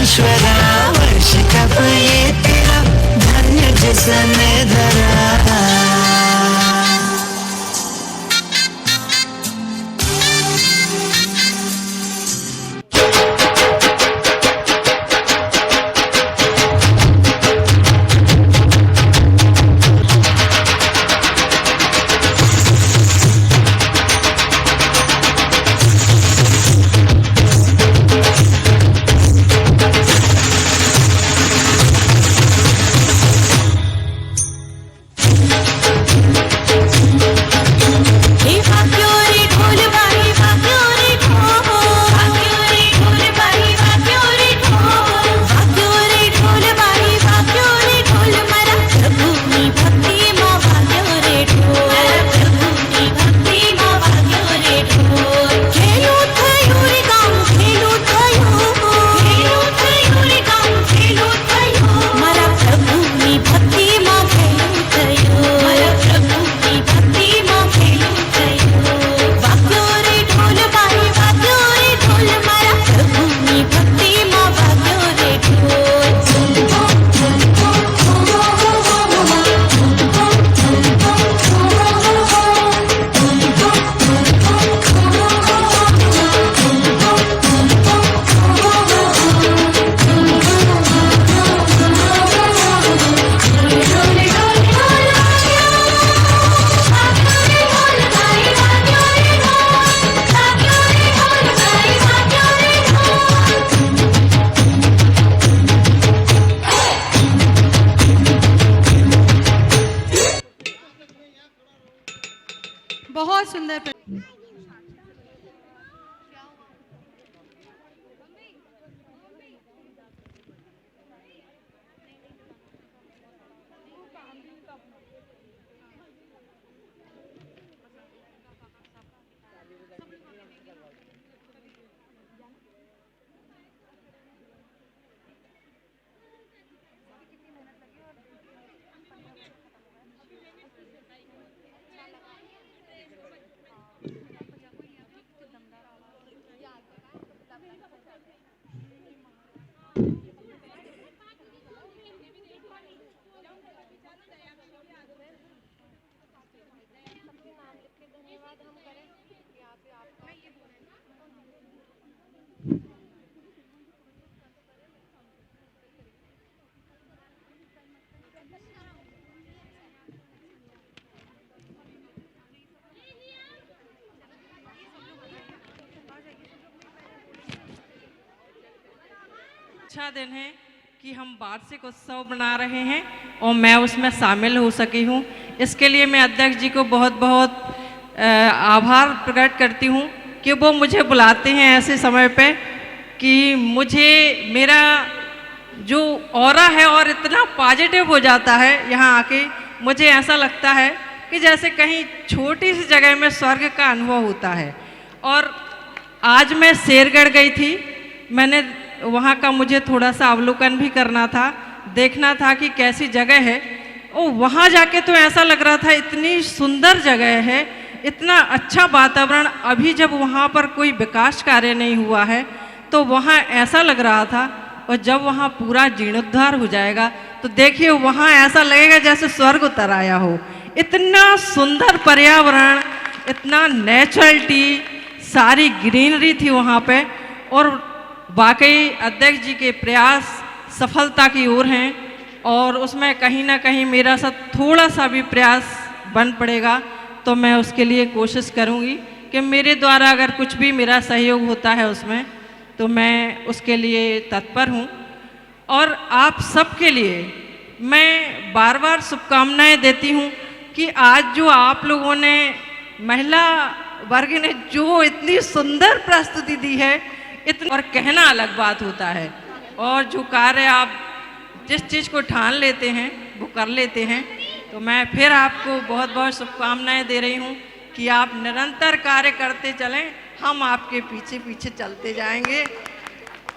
ईश्वरा वर्ष कब ये तेरा धन्य जिसने धरा। बहुत सुंदर। अच्छा दिन है कि हम वार्षिक उत्सव मना रहे हैं और मैं उसमें शामिल हो सकी हूँ। इसके लिए मैं अध्यक्ष जी को बहुत बहुत आभार प्रकट करती हूँ कि वो मुझे बुलाते हैं ऐसे समय पे कि मुझे मेरा जो ऑरा है और इतना पॉजिटिव हो जाता है यहाँ आके, मुझे ऐसा लगता है कि जैसे कहीं छोटी सी जगह में स्वर्ग का अनुभव होता है। और आज मैं शेरगढ़ गई थी, मैंने वहाँ का मुझे थोड़ा सा अवलोकन भी करना था, देखना था कि कैसी जगह है। और वहाँ जाके तो ऐसा लग रहा था इतनी सुंदर जगह है, इतना अच्छा वातावरण। अभी जब वहाँ पर कोई विकास कार्य नहीं हुआ है तो वहाँ ऐसा लग रहा था, और जब वहाँ पूरा जीर्णोद्धार हो जाएगा तो देखिए वहाँ ऐसा लगेगा जैसे स्वर्ग उतर आया हो। इतना सुंदर पर्यावरण, इतना नेचुरलिटी, सारी ग्रीनरी थी वहाँ पे। और वाकई अध्यक्ष जी के प्रयास सफलता की ओर हैं और उसमें कहीं ना कहीं मेरा साथ थोड़ा सा भी प्रयास बन पड़ेगा तो मैं उसके लिए कोशिश करूँगी कि मेरे द्वारा अगर कुछ भी मेरा सहयोग होता है उसमें तो मैं उसके लिए तत्पर हूँ। और आप सबके लिए मैं बार बार शुभकामनाएं देती हूँ कि आज जो आप लोगों ने, महिला वर्ग ने जो इतनी सुंदर प्रस्तुति दी है, इतना, और कहना अलग बात होता है, और जो कार्य आप जिस चीज़ को ठान लेते हैं वो कर लेते हैं। तो मैं फिर आपको बहुत बहुत शुभकामनाएं दे रही हूँ कि आप निरंतर कार्य करते चलें, हम आपके पीछे पीछे चलते जाएंगे।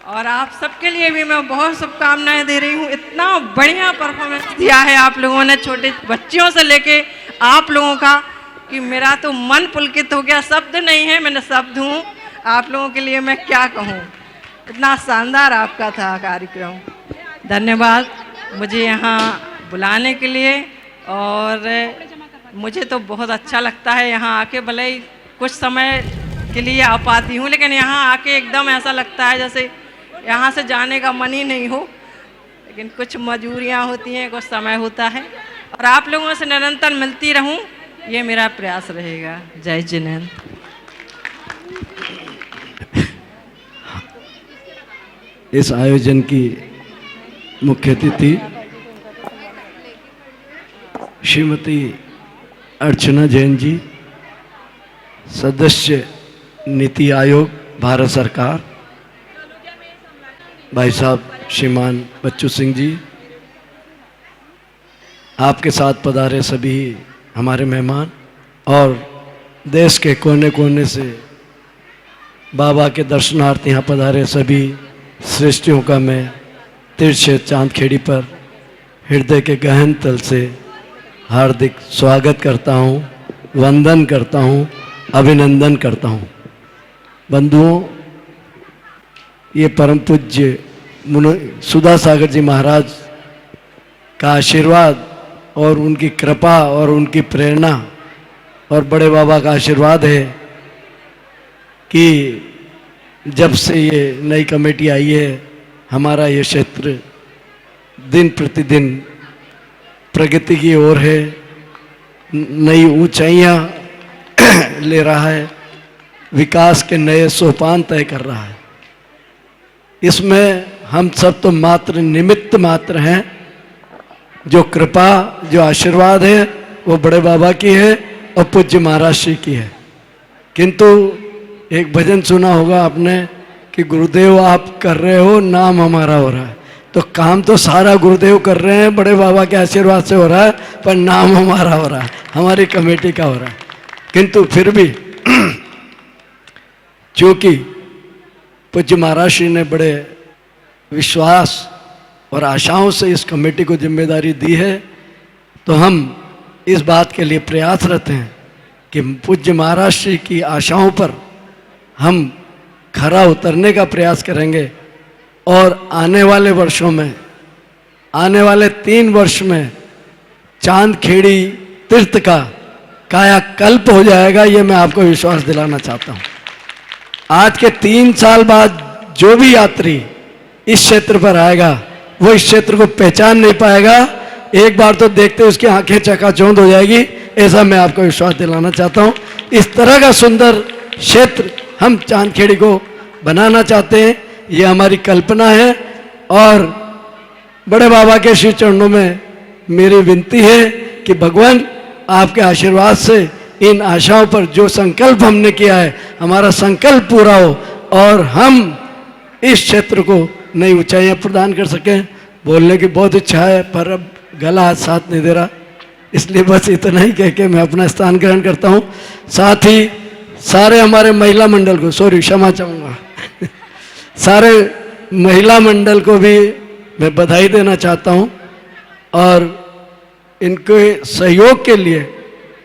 और आप सबके लिए भी मैं बहुत शुभकामनाएं दे रही हूँ। इतना बढ़िया परफॉर्मेंस दिया है आप लोगों ने, छोटे बच्चियों से लेके आप लोगों का, कि मेरा तो मन पुलकित हो गया। शब्द नहीं है, मैंने शब्द हूँ आप लोगों के लिए, मैं क्या कहूँ। इतना शानदार आपका था कार्यक्रम। धन्यवाद मुझे यहाँ बुलाने के लिए। और मुझे तो बहुत अच्छा लगता है यहाँ आके, भले ही कुछ समय के लिए आ पाती हूँ, लेकिन यहाँ आके एकदम ऐसा लगता है जैसे यहाँ से जाने का मन ही नहीं हो। लेकिन कुछ मजबूरियाँ होती हैं, कुछ समय होता है, और आप लोगों से निरंतर मिलती रहूँ, ये मेरा प्रयास रहेगा। जय जिनेंद्र। इस आयोजन की मुख्य अतिथि श्रीमती अर्चना जैन जी, सदस्य नीति आयोग भारत सरकार, भाई साहब श्रीमान बच्चू सिंह जी, आपके साथ पधारे सभी हमारे मेहमान, और देश के कोने कोने से बाबा के दर्शनार्थ यहाँ पधारे सभी श्रेष्ठियों का मैं तीर्थ चांदखेड़ी पर हृदय के गहन तल से हार्दिक स्वागत करता हूँ, वंदन करता हूँ, अभिनंदन करता हूँ। बंधुओं, ये परम पूज्य सुधा सागर जी महाराज का आशीर्वाद और उनकी कृपा और उनकी प्रेरणा और बड़े बाबा का आशीर्वाद है कि जब से ये नई कमेटी आई है, हमारा ये क्षेत्र दिन प्रतिदिन प्रगति की ओर है, नई ऊंचाइयां ले रहा है, विकास के नए सोपान तय कर रहा है। इसमें हम सब तो मात्र निमित्त मात्र हैं। जो कृपा, जो आशीर्वाद है वो बड़े बाबा की है और पूज्य महाराज श्री की है। किंतु एक भजन सुना होगा आपने कि गुरुदेव आप कर रहे हो, नाम हमारा हो रहा है। तो काम तो सारा गुरुदेव कर रहे हैं, बड़े बाबा के आशीर्वाद से हो रहा है, पर नाम हमारा हो रहा है, हमारी कमेटी का हो रहा है। किंतु फिर भी चूंकि पूज्य महाराज श्री ने बड़े विश्वास और आशाओं से इस कमेटी को जिम्मेदारी दी है, तो हम इस बात के लिए प्रयासरत हैं कि पूज्य महाराज श्री की आशाओं पर हम खरा उतरने का प्रयास करेंगे। और आने वाले वर्षों में, आने वाले 3 वर्ष में चांदखेड़ी तीर्थ का कायाकल्प हो जाएगा, ये मैं आपको विश्वास दिलाना चाहता हूँ। आज के 3 साल बाद जो भी यात्री इस क्षेत्र पर आएगा वो इस क्षेत्र को पहचान नहीं पाएगा। एक बार तो देखते उसकी आंखें चकाचौंध हो जाएगी, ऐसा मैं आपको विश्वास दिलाना चाहता हूँ। इस तरह का सुंदर क्षेत्र हम चांदखेड़ी को बनाना चाहते हैं, ये हमारी कल्पना है। और बड़े बाबा के श्री चरणों में मेरी विनती है कि भगवान आपके आशीर्वाद से इन आशाओं पर जो संकल्प हमने किया है, हमारा संकल्प पूरा हो और हम इस क्षेत्र को नई ऊंचाइयां प्रदान कर सकें। बोलने की बहुत इच्छा है पर अब गला हाथ साथ नहीं दे रहा, इसलिए बस इतना ही कह के मैं अपना स्थान ग्रहण करता हूँ। साथ ही सारे हमारे महिला मंडल को, सॉरी क्षमा चाहूँगा, सारे महिला मंडल को भी मैं बधाई देना चाहता हूँ और इनके सहयोग के लिए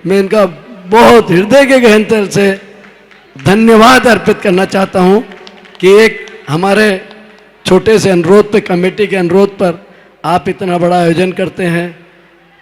मैं इनका बहुत हृदय के गहन तल से धन्यवाद अर्पित करना चाहता हूँ कि एक हमारे छोटे से अनुरोध पे, कमेटी के अनुरोध पर आप इतना बड़ा आयोजन करते हैं,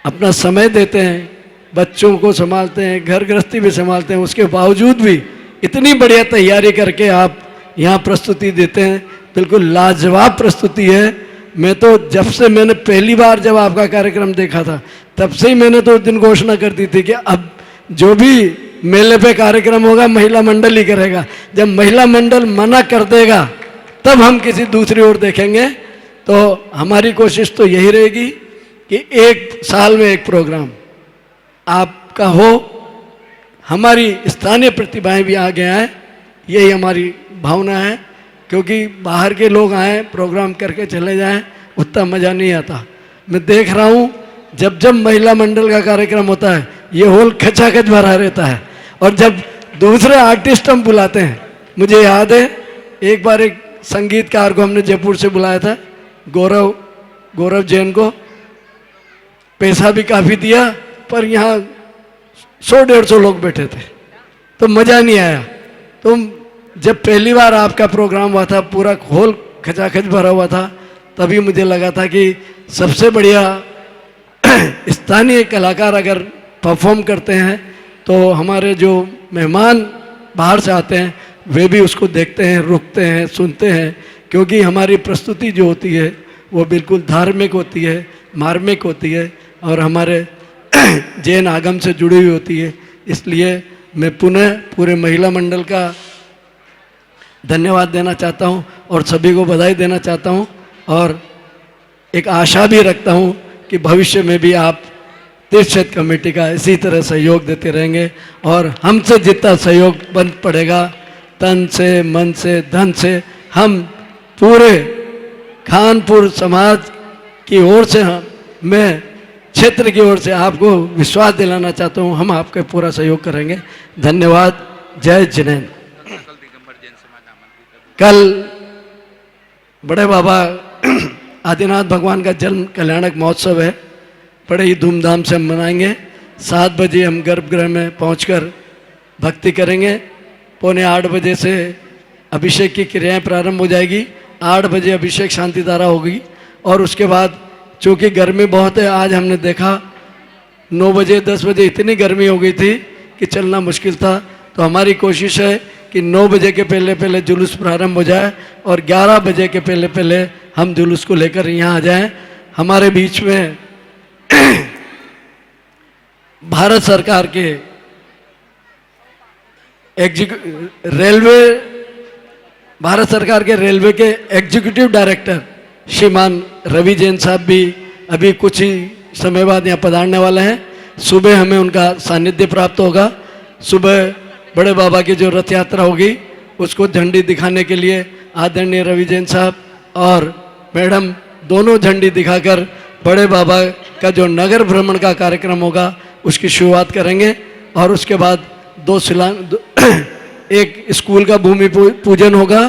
अपना समय देते हैं, बच्चों को संभालते हैं, घर गृहस्थी भी संभालते हैं, उसके बावजूद भी इतनी बढ़िया तैयारी करके आप यहाँ प्रस्तुति देते हैं। बिल्कुल लाजवाब प्रस्तुति है। मैं तो जब से मैंने पहली बार जब आपका कार्यक्रम देखा था, तब से ही मैंने तो उस दिन घोषणा कर दी थी कि अब जो भी मेले पे कार्यक्रम होगा महिला मंडल ही करेगा। जब महिला मंडल मना कर देगा तब हम किसी दूसरी ओर देखेंगे। तो हमारी कोशिश तो यही रहेगी कि एक साल में एक प्रोग्राम आपका हो, हमारी स्थानीय प्रतिभाएं भी आगे आए, यही हमारी भावना है। क्योंकि बाहर के लोग आए प्रोग्राम करके चले जाएं, उतना मज़ा नहीं आता। मैं देख रहा हूँ जब जब महिला मंडल का कार्यक्रम होता है ये हॉल खचाखच भरा रहता है, और जब दूसरे आर्टिस्ट हम बुलाते हैं, मुझे याद है एक बार एक संगीतकार को हमने जयपुर से बुलाया था, गौरव जैन को, पैसा भी काफ़ी दिया पर यहाँ 100-150 लोग बैठे थे तो मज़ा नहीं आया। तो जब पहली बार आपका प्रोग्राम हुआ था, पूरा हॉल खचाखच भरा हुआ था, तभी मुझे लगा था कि सबसे बढ़िया स्थानीय कलाकार अगर परफॉर्म करते हैं तो हमारे जो मेहमान बाहर से आते हैं वे भी उसको देखते हैं, रुकते हैं, सुनते हैं, क्योंकि हमारी प्रस्तुति जो होती है वो बिल्कुल धार्मिक होती है, मार्मिक होती है और हमारे जैन आगम से जुड़ी हुई होती है। इसलिए मैं पुनः पूरे महिला मंडल का धन्यवाद देना चाहता हूं और सभी को बधाई देना चाहता हूं और एक आशा भी रखता हूं कि भविष्य में भी आप तीर्थ क्षेत्र कमेटी का इसी तरह सहयोग देते रहेंगे और हमसे जितना सहयोग बन पड़ेगा, तन से, मन से, धन से, हम पूरे खानपुर समाज की ओर से मैं क्षेत्र की ओर से आपको विश्वास दिलाना चाहता हूं, हम आपके पूरा सहयोग करेंगे। धन्यवाद। जय जिनेन्द्र। कल बड़े बाबा आदिनाथ भगवान का जन्म कल्याणक महोत्सव है, बड़े ही धूमधाम से हम मनाएंगे। 7 बजे हम गर्भगृह में पहुंचकर भक्ति करेंगे। 7:45 बजे से अभिषेक की क्रियाएं प्रारंभ हो जाएगी। 8 बजे अभिषेक शांति धारा होगी और उसके बाद चूँकि गर्मी बहुत है, आज हमने देखा 9 बजे 10 बजे इतनी गर्मी हो गई थी कि चलना मुश्किल था। तो हमारी कोशिश है कि 9 बजे के पहले पहले जुलूस प्रारंभ हो जाए और 11 बजे के पहले पहले हम जुलूस को लेकर यहाँ आ जाएं। हमारे बीच में भारत सरकार के रेलवे के एग्जीक्यूटिव डायरेक्टर श्रीमान रवि जैन साहब भी अभी कुछ ही समय बाद यहाँ पधारने वाले हैं। सुबह हमें उनका सानिध्य प्राप्त होगा। सुबह बड़े बाबा की जो रथ यात्रा होगी उसको झंडी दिखाने के लिए आदरणीय रवि जैन साहब और मैडम दोनों झंडी दिखाकर बड़े बाबा का जो नगर भ्रमण का कार्यक्रम होगा उसकी शुरुआत करेंगे और उसके बाद एक स्कूल का भूमि पूजन होगा,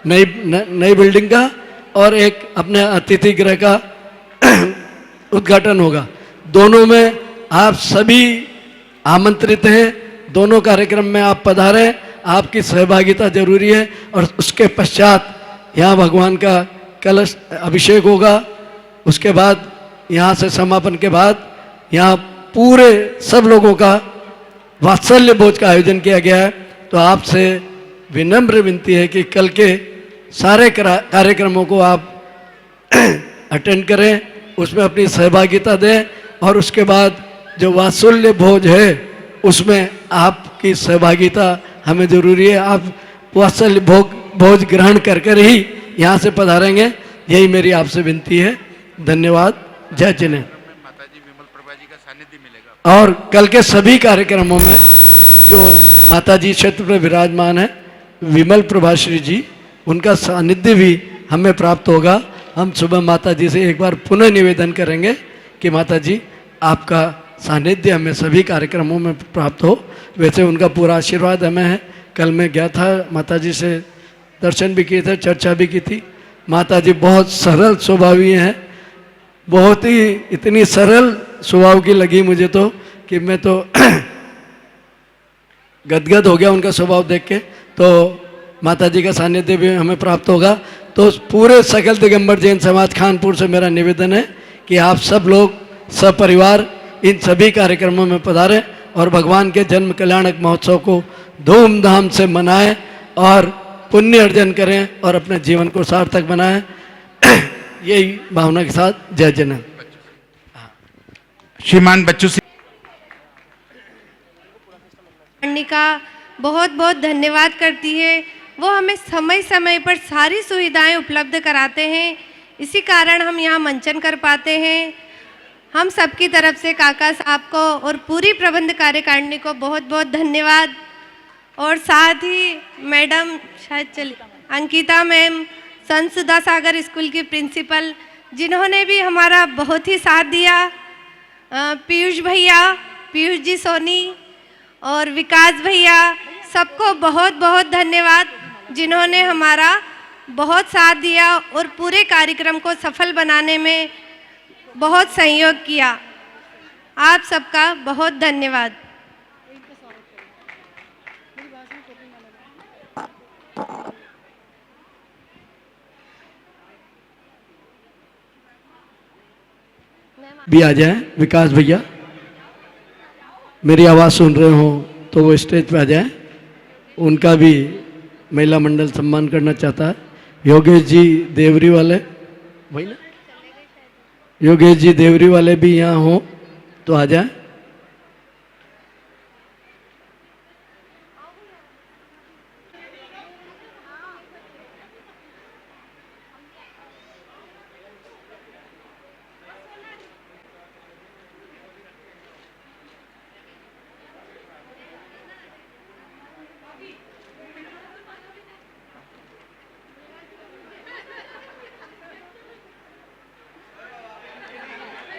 नई बिल्डिंग का, और एक अपने अतिथि गृह का उद्घाटन होगा। दोनों में आप सभी आमंत्रित हैं। दोनों कार्यक्रम में आप पधारें, आपकी सहभागिता जरूरी है। और उसके पश्चात यहाँ भगवान का कलश अभिषेक होगा। उसके बाद यहाँ से समापन के बाद यहाँ पूरे सब लोगों का वात्सल्य भोज का आयोजन किया गया है। तो आपसे विनम्र विनती है कि कल के सारे कार्यक्रमों को आप अटेंड करें, उसमें अपनी सहभागिता दें और उसके बाद जो वात्सल्य भोज है उसमें आपकी सहभागिता हमें ज़रूरी है। आप वात्सल्य भोज ग्रहण कर कर ही यहाँ से पधारेंगे, यही मेरी आपसे विनती है। धन्यवाद। जय जिनेन्द्र। माताजी विमल प्रभा जी का सानिध्य मिलेगा और कल के सभी कार्यक्रमों में जो माताजी क्षेत्र में विराजमान है विमल प्रभा श्री जी, उनका सानिध्य भी हमें प्राप्त होगा। हम सुबह माता जी से एक बार पुनः निवेदन करेंगे कि माता जी आपका सानिध्य हमें सभी कार्यक्रमों में प्राप्त हो। वैसे उनका पूरा आशीर्वाद हमें है। कल मैं गया था, माता जी से दर्शन भी किए थे, चर्चा भी की थी। माता जी बहुत सरल स्वभावी हैं, बहुत ही इतनी सरल स्वभाव की लगी मुझे तो कि मैं तो गदगद हो गया उनका स्वभाव देख के। तो माता जी का सानिध्य भी हमें प्राप्त होगा। तो पूरे सकल दिगंबर जैन समाज खानपुर से मेरा निवेदन है कि आप सब लोग सपरिवार इन सभी कार्यक्रमों में पधारें और भगवान के जन्म कल्याणक महोत्सव को धूमधाम से मनाएं और पुण्य अर्जन करें और अपने जीवन को सार्थक बनाएं। यही भावना के साथ जय जिनेन्द्र। श्रीमान बच्चू सिंह का बहुत बहुत धन्यवाद करती है। वो हमें समय समय पर सारी सुविधाएं उपलब्ध कराते हैं, इसी कारण हम यहाँ मंचन कर पाते हैं। हम सबकी तरफ से काका साहब को और पूरी प्रबंध कार्यकारिणी को बहुत बहुत धन्यवाद। और साथ ही मैडम शायद चली अंकिता मैम, संत सुधा सागर स्कूल की प्रिंसिपल, जिन्होंने भी हमारा बहुत ही साथ दिया। पीयूष भैया, पीयूष जी सोनी और विकास भैया, सबको बहुत बहुत धन्यवाद जिन्होंने हमारा बहुत साथ दिया और पूरे कार्यक्रम को सफल बनाने में बहुत सहयोग किया। आप सबका बहुत धन्यवाद। भी आ जाएं। विकास भैया मेरी आवाज़ सुन रहे हो तो वो स्टेज पे आ जाएं। उनका भी महिला मंडल सम्मान करना चाहता है। योगेश जी देवरी वाले, वही ना, योगेश जी देवरी वाले भी यहाँ हो तो आ जाएं।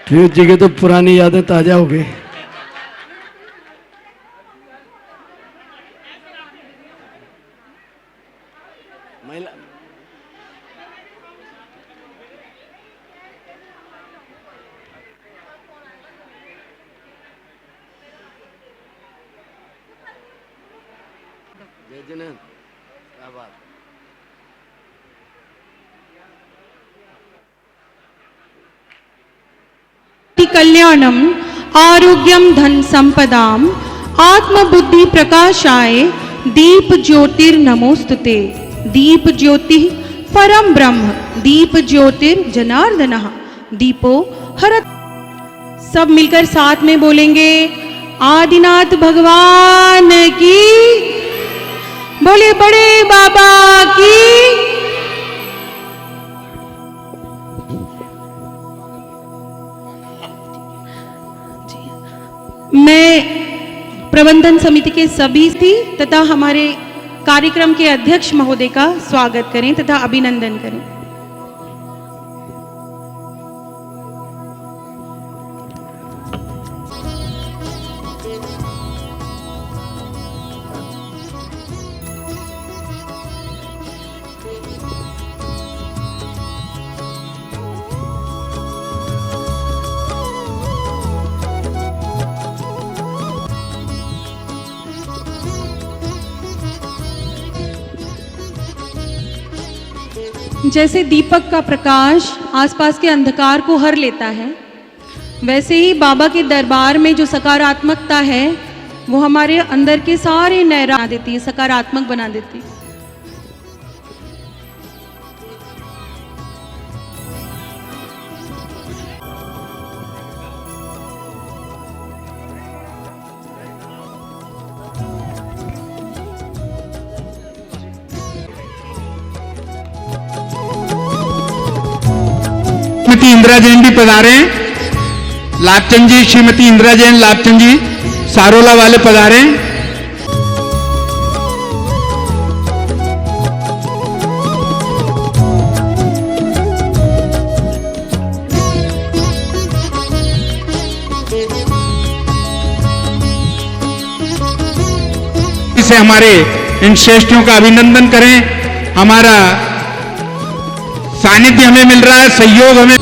पीयूष जी की तो पुरानी यादें ताजा हो गई। क्या बात। कल्याणम आरोग्यम धन संपदाम आत्मबुद्धि प्रकाशाय दीप ज्योतिर्नमोस्तुते। दीप ज्योति परम ब्रह्म दीप ज्योतिर्जनार्दनः दीपो हरत। सब मिलकर साथ में बोलेंगे आदिनाथ भगवान की, बोले बड़े बाबा की। मैं प्रबंधन समिति के सभी तथा हमारे कार्यक्रम के अध्यक्ष महोदय का स्वागत करें तथा अभिनंदन करें। जैसे दीपक का प्रकाश आसपास के अंधकार को हर लेता है, वैसे ही बाबा के दरबार में जो सकारात्मकता है वो हमारे अंदर के सारे नैरा बना देती है, सकारात्मक बना देती है। श्रीमती इंदिरा जैन भी पधारे। लाभचंद जी, श्रीमती इंदिरा जैन लाभचंद जी सारोला वाले पधारे। इसे हमारे इन श्रेष्ठों का अभिनंदन करें। हमारा सानिध्य हमें मिल रहा है, सहयोग हमें।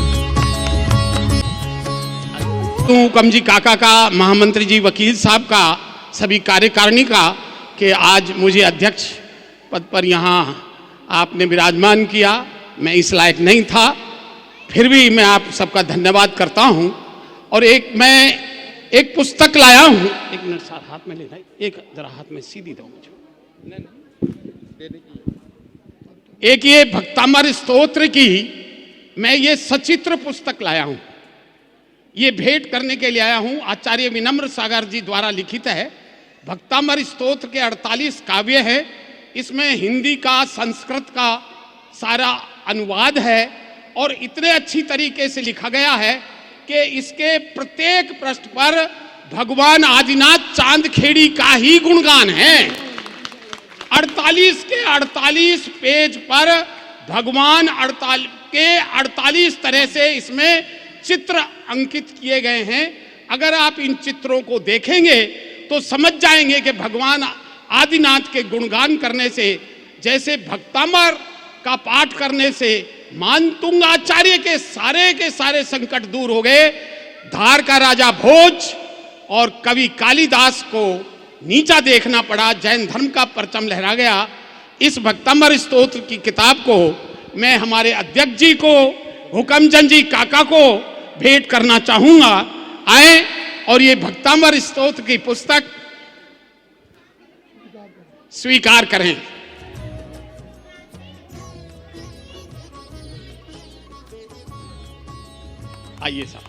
कमजी काका का, महामंत्री जी, वकील साहब का, सभी कार्यकारिणी का कि आज मुझे अध्यक्ष पद पर यहाँ आपने विराजमान किया। मैं इस लायक नहीं था, फिर भी मैं आप सबका धन्यवाद करता हूँ। और मैं एक पुस्तक लाया हूँ। एक मिनट सर, हाथ में लेना, एक जरा हाथ में सीधी दो मुझे। एक ये भक्तामर स्तोत्र की मैं ये सचित्र पुस्तक लाया हूं। ये भेंट करने के लिए आया हूं। आचार्य विनम्र सागर जी द्वारा लिखित है। भक्तामर स्तोत्र के 48 काव्य है। इसमें हिंदी का, संस्कृत का सारा अनुवाद है और इतने अच्छी तरीके से लिखा गया है कि इसके प्रत्येक पृष्ठ पर भगवान आदिनाथ चांदखेड़ी का ही गुणगान है। 48 के 48 पेज पर भगवान 48 तरह से इसमें चित्र अंकित किए गए हैं। अगर आप इन चित्रों को देखेंगे तो समझ जाएंगे कि भगवान आदिनाथ के गुणगान करने से, जैसे भक्तामर का पाठ करने से मानतुंग आचार्य के सारे संकट दूर हो गए। धार का राजा भोज और कवि कालिदास को नीचा देखना पड़ा, जैन धर्म का परचम लहरा गया। इस भक्तामर स्तोत्र की किताब को मैं हमारे अध्यक्ष जी को, हुकमचंद जी काका को भेंट करना चाहूंगा। आए और ये भक्तामर स्तोत्र की पुस्तक स्वीकार करें। आइए साहब।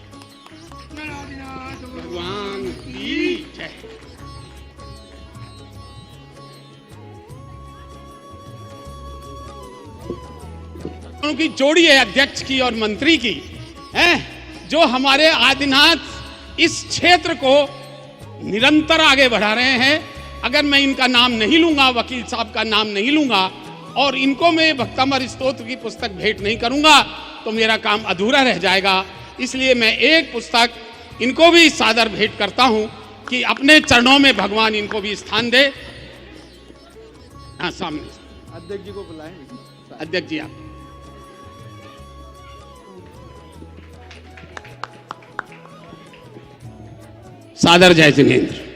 भगवान की जय। उनकी जोड़ी है अध्यक्ष की और मंत्री की, है जो हमारे आदिनाथ इस क्षेत्र को निरंतर आगे बढ़ा रहे हैं। अगर मैं इनका नाम नहीं लूंगा, वकील साहब का नाम नहीं लूंगा और इनको मैं भक्तामर स्तोत्र की पुस्तक भेंट नहीं करूंगा तो मेरा काम अधूरा रह जाएगा। इसलिए मैं एक पुस्तक इनको भी सादर भेंट करता हूं कि अपने चरणों में भगवान इनको भी स्थान दे। हाँ, सामने अध्यक्ष जी को बुलाएं। अध्यक्ष जी आप। सादर जय जिनेन्द्र।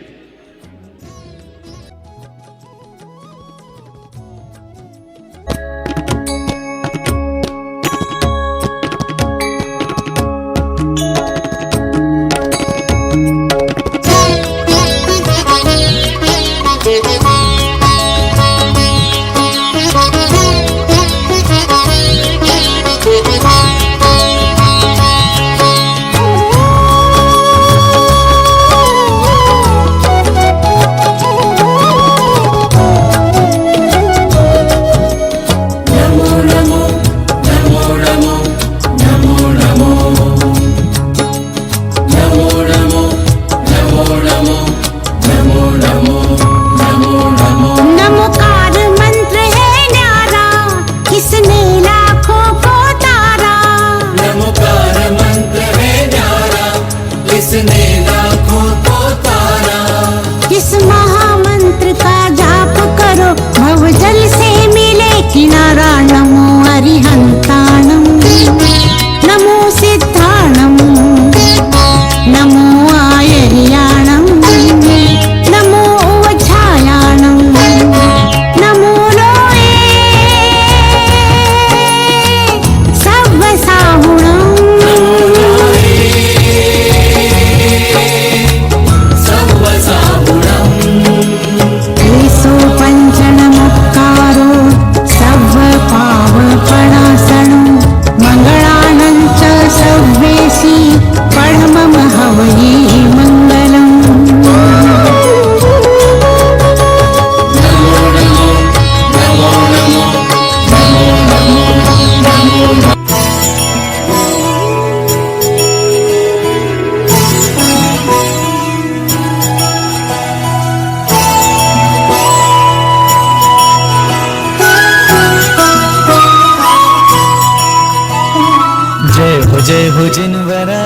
जय हो जिनवरा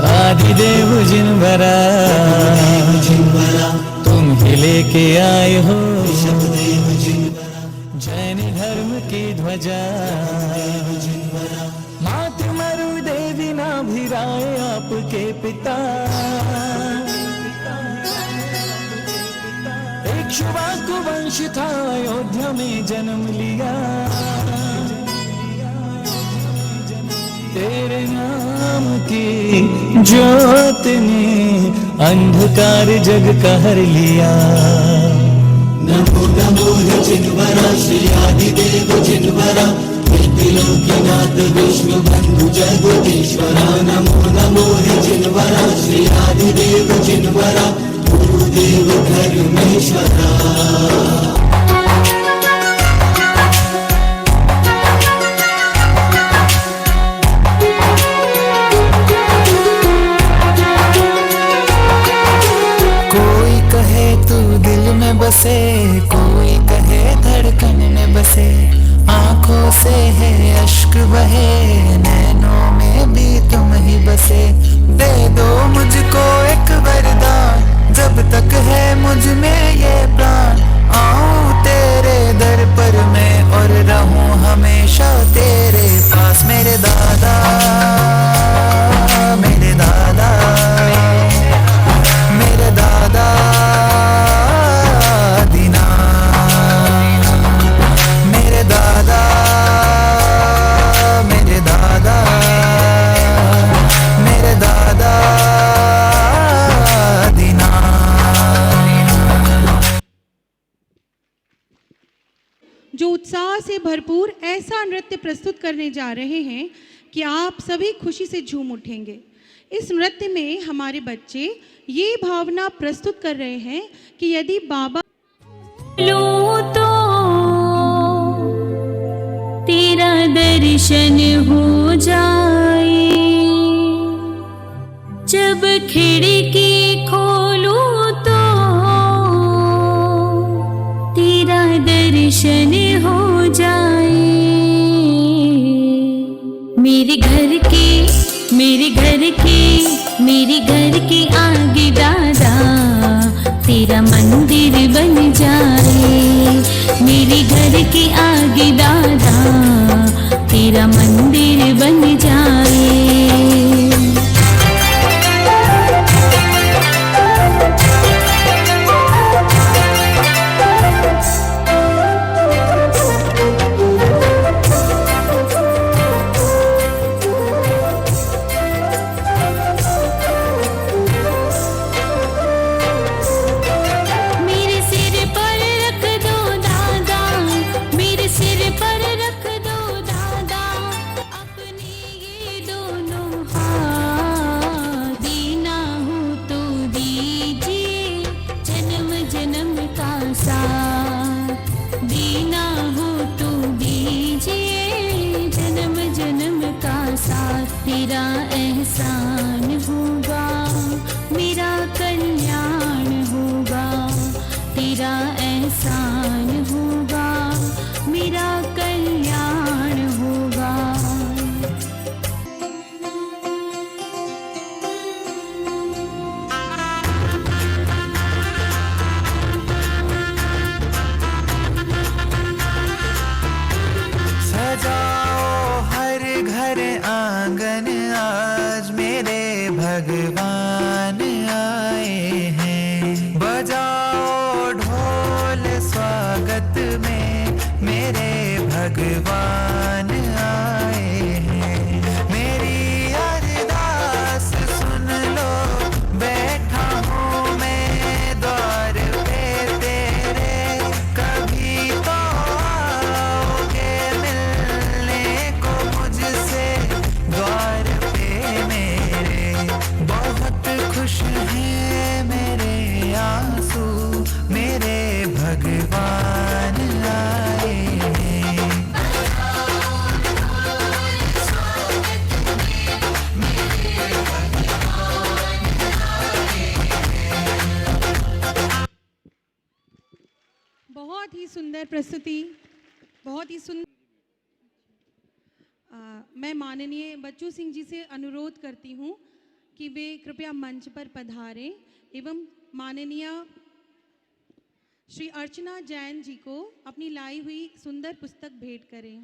आदिदेव जिनवरा, तुम ही लेके आए हो जैन धर्म की ध्वजा। मात मरु देवी नाभिराए आपके पिता, इक्ष्वाकु वंश था अयोध्या में जन्म लिया। तेरे नाम की ज्योत ने अंधकार जग का हर लिया। नमो नमो जिनवरा श्री आदिदेव जिनवरा, त्रिलोकीनाथ विष्णु बंधु जगदीश्वरा। नमो नमो जिनवरा श्री आदिदेव जिनवरा, गुरुदेव धर्मेश्वरा। बसे कोई कहे धड़कन में बसे, आंखों से है अश्क बहे, नैनों में भी तुम ही बसे। दे दो मुझको एक वरदान, जब तक है मुझ में ये प्राण। आऊं तेरे दर पर मैं और रहूं हमेशा तेरे पास। मेरे दादा मेरे दादा मेरे दादा मेरे दादा भरपूर ऐसा नृत्य प्रस्तुत करने जा रहे हैं कि आप सभी खुशी से झूम उठेंगे। इस नृत्य में हमारे बच्चे ये भावना प्रस्तुत कर रहे हैं कि यदि बाबा लो तो तेरा दर्शन हो जाए, जब खिड़की खोलूं तो तेरा दर्शन हो जाए। मेरे घर के मेरे घर के मेरे घर के आगे दादा तेरा मंदिर बन जाए। मेरे घर के आगे दादा तेरा मंदिर बन जाए। तेरा एहसान होगा मेरा कल्याण होगा, तेरा एहसान होगा मेरा कल्याण होगा। सजाओ हर घर आंगन, आज मेरे भगवान आए हैं। बजाओ ढोल स्वागत में, मेरे भगवान आए हैं। मेरी अरदास सुन लो, बैठा हूँ मैं द्वार पे तेरे, कभी तो आओगे मिलने को मुझसे द्वार पे मेरे। बहुत खुश हैं मेरे आंसू, मेरे भगवान आए हैं। बहुत ही सुंदर प्रस्तुति, बहुत ही सुंदर। मैं माननीय बच्चू सिंह जी से अनुरोध करती हूँ कि वे कृपया मंच पर पधारें एवं माननीय श्री अर्चना जैन जी को अपनी लाई हुई सुंदर पुस्तक भेंट करें।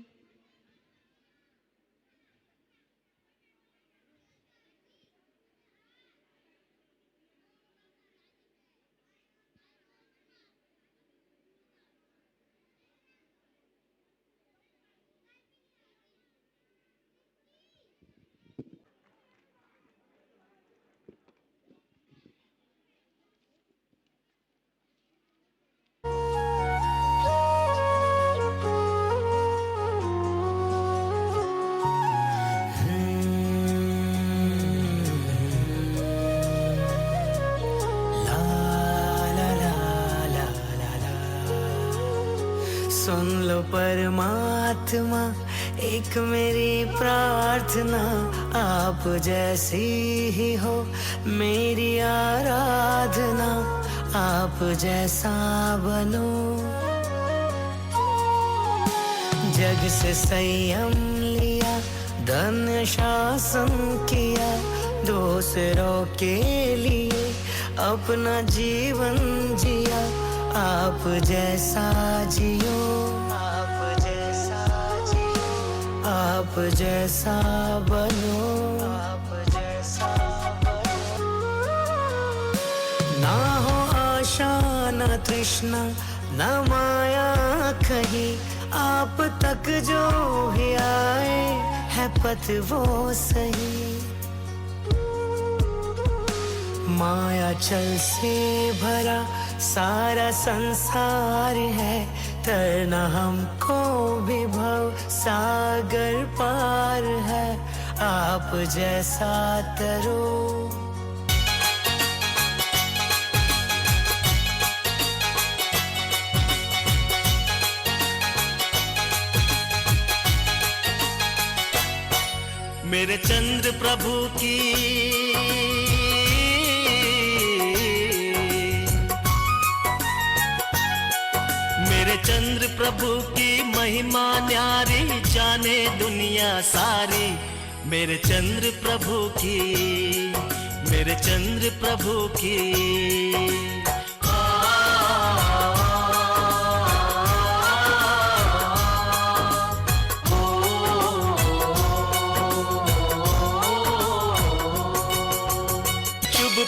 सुन लो परमात्मा एक मेरी प्रार्थना, आप जैसी ही हो मेरी आराधना, आप जैसा बनो। जग से संयम लिया, धन्य शासन किया, दूसरों के लिए अपना जीवन जिया, आप जैसा जियो, आप जैसा जियो, आप जैसा बनो, आप जैसा बनो। ना हो आशा न तृष्णा न माया कहीं, आप तक जो भी आए है पथ वो सही। माया चल से भरा सारा संसार है, तरना हमको भी भव सागर पार है। आप जैसा तरो मेरे चंद्र प्रभु की मेरे चंद्र प्रभु की महिमा न्यारी जाने दुनिया सारी। मेरे चंद्र प्रभु की मेरे चंद्र प्रभु की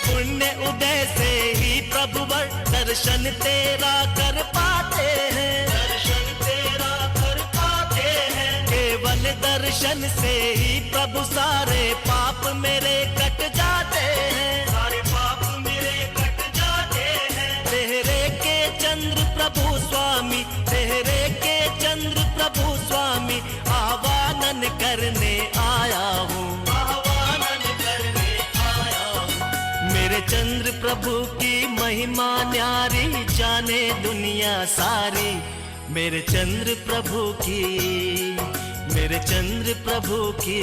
पुण्य उदय से ही प्रभुवर दर्शन तेरा कर पाते हैं, दर्शन तेरा कर पाते हैं। केवल दर्शन से ही प्रभु सारे पाप मेरे कट जाते हैं, सारे पाप मेरे कट जाते हैं। तेरे के चंद्र प्रभु स्वामी, तेरे के चंद्र प्रभु स्वामी, आवाहन करने आया हूँ, आवाहन करने आया हूँ। मेरे चंद्र प्रभु की महिमा न्यारी जाने दुनिया सारी। मेरे चंद्र प्रभु की मेरे चंद्र प्रभु की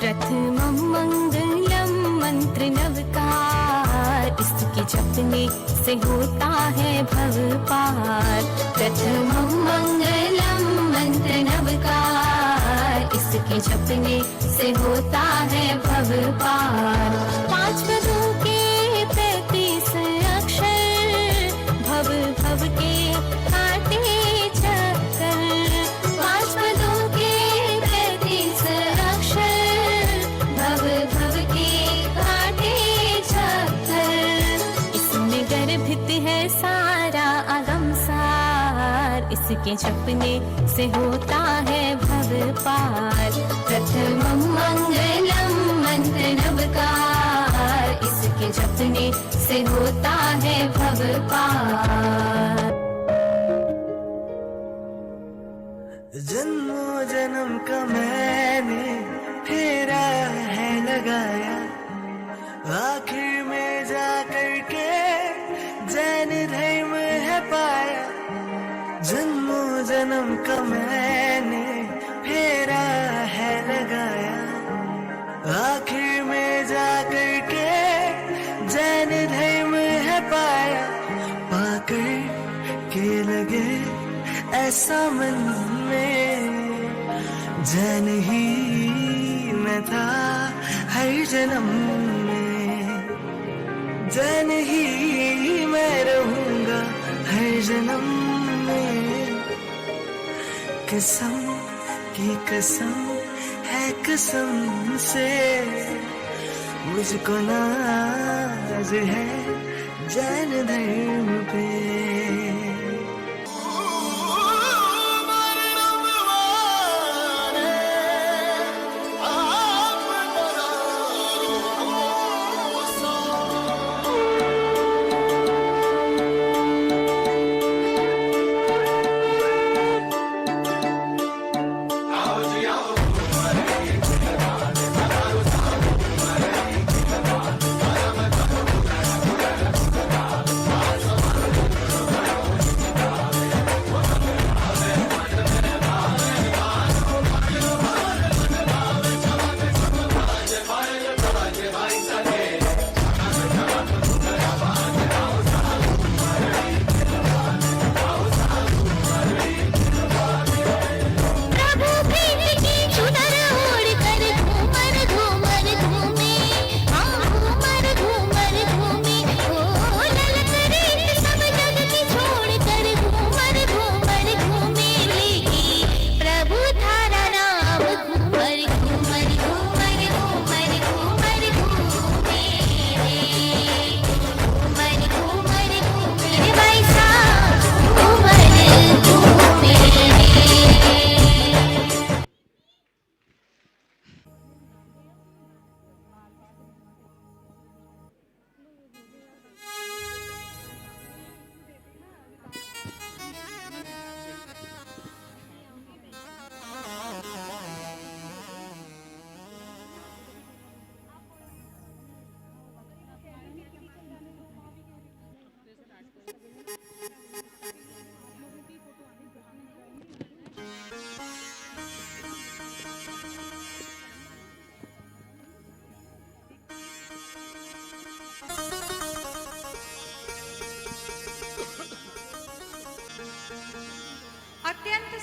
प्रथमं मंगलम मंत्र नवकार, इसके जपने से होता है भव पार। प्रथमं मंगलम मंत्र नवकार, इसके जपने से होता है भव पार। 5 पदों के 33 अक्षर, भव भव के काटे चक्कर। 5 पदों के 33 अक्षर, भव भव के काटे चक्कर। इसमें गर्भित है सारा अगम सार, इसके जपने से होता है भव पार। प्रथमं मंगलम मंत्र नवकार, इसके जपने से होता है भव पार। जन्मों जन्म का मैंने फेरा है लगाया, आखिर में जा करके जैन धर्म है पाया। जन्मों जन्म का मैंने फेरा है लगाया, आखिर में जा करके जैन धर्म है पाया। पाकर के लगे ऐसा मन में, जैन ही मैं था हर जन्म में, जैन ही मैं रहूंगा हर जन्म में। कसम की कसम है कसम से, मुझको नाज है जैन धर्म पे।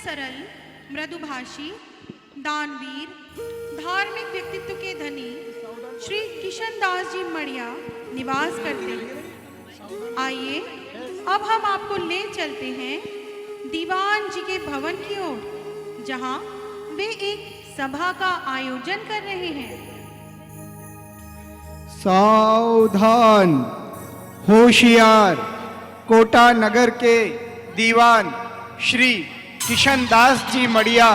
सरल, मृदुभाषी, दानवीर, धार्मिक व्यक्तित्व के धनी श्री किशन दास जी मड़िया निवास करते हैं। आइए अब हम आपको ले चलते हैं दीवान जी के भवन की ओर, जहां वे एक सभा का आयोजन कर रहे हैं। सावधान, होशियार, कोटा नगर के दीवान श्री किशन दास जी मड़िया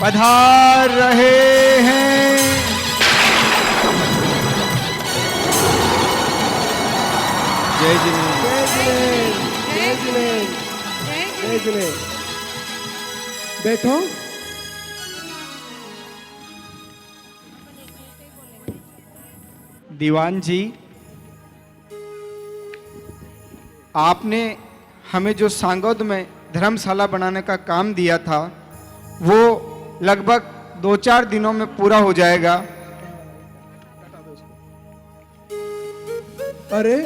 पधार रहे हैं। जय जिनेन्द्र, जय जिनेन्द्र, जय जिनेन्द्र। बैठो। दीवान जी, आपने हमें जो सांगोद में धर्मशाला बनाने का काम दिया था वो लगभग 2-4 दिनों में पूरा हो जाएगा। अरे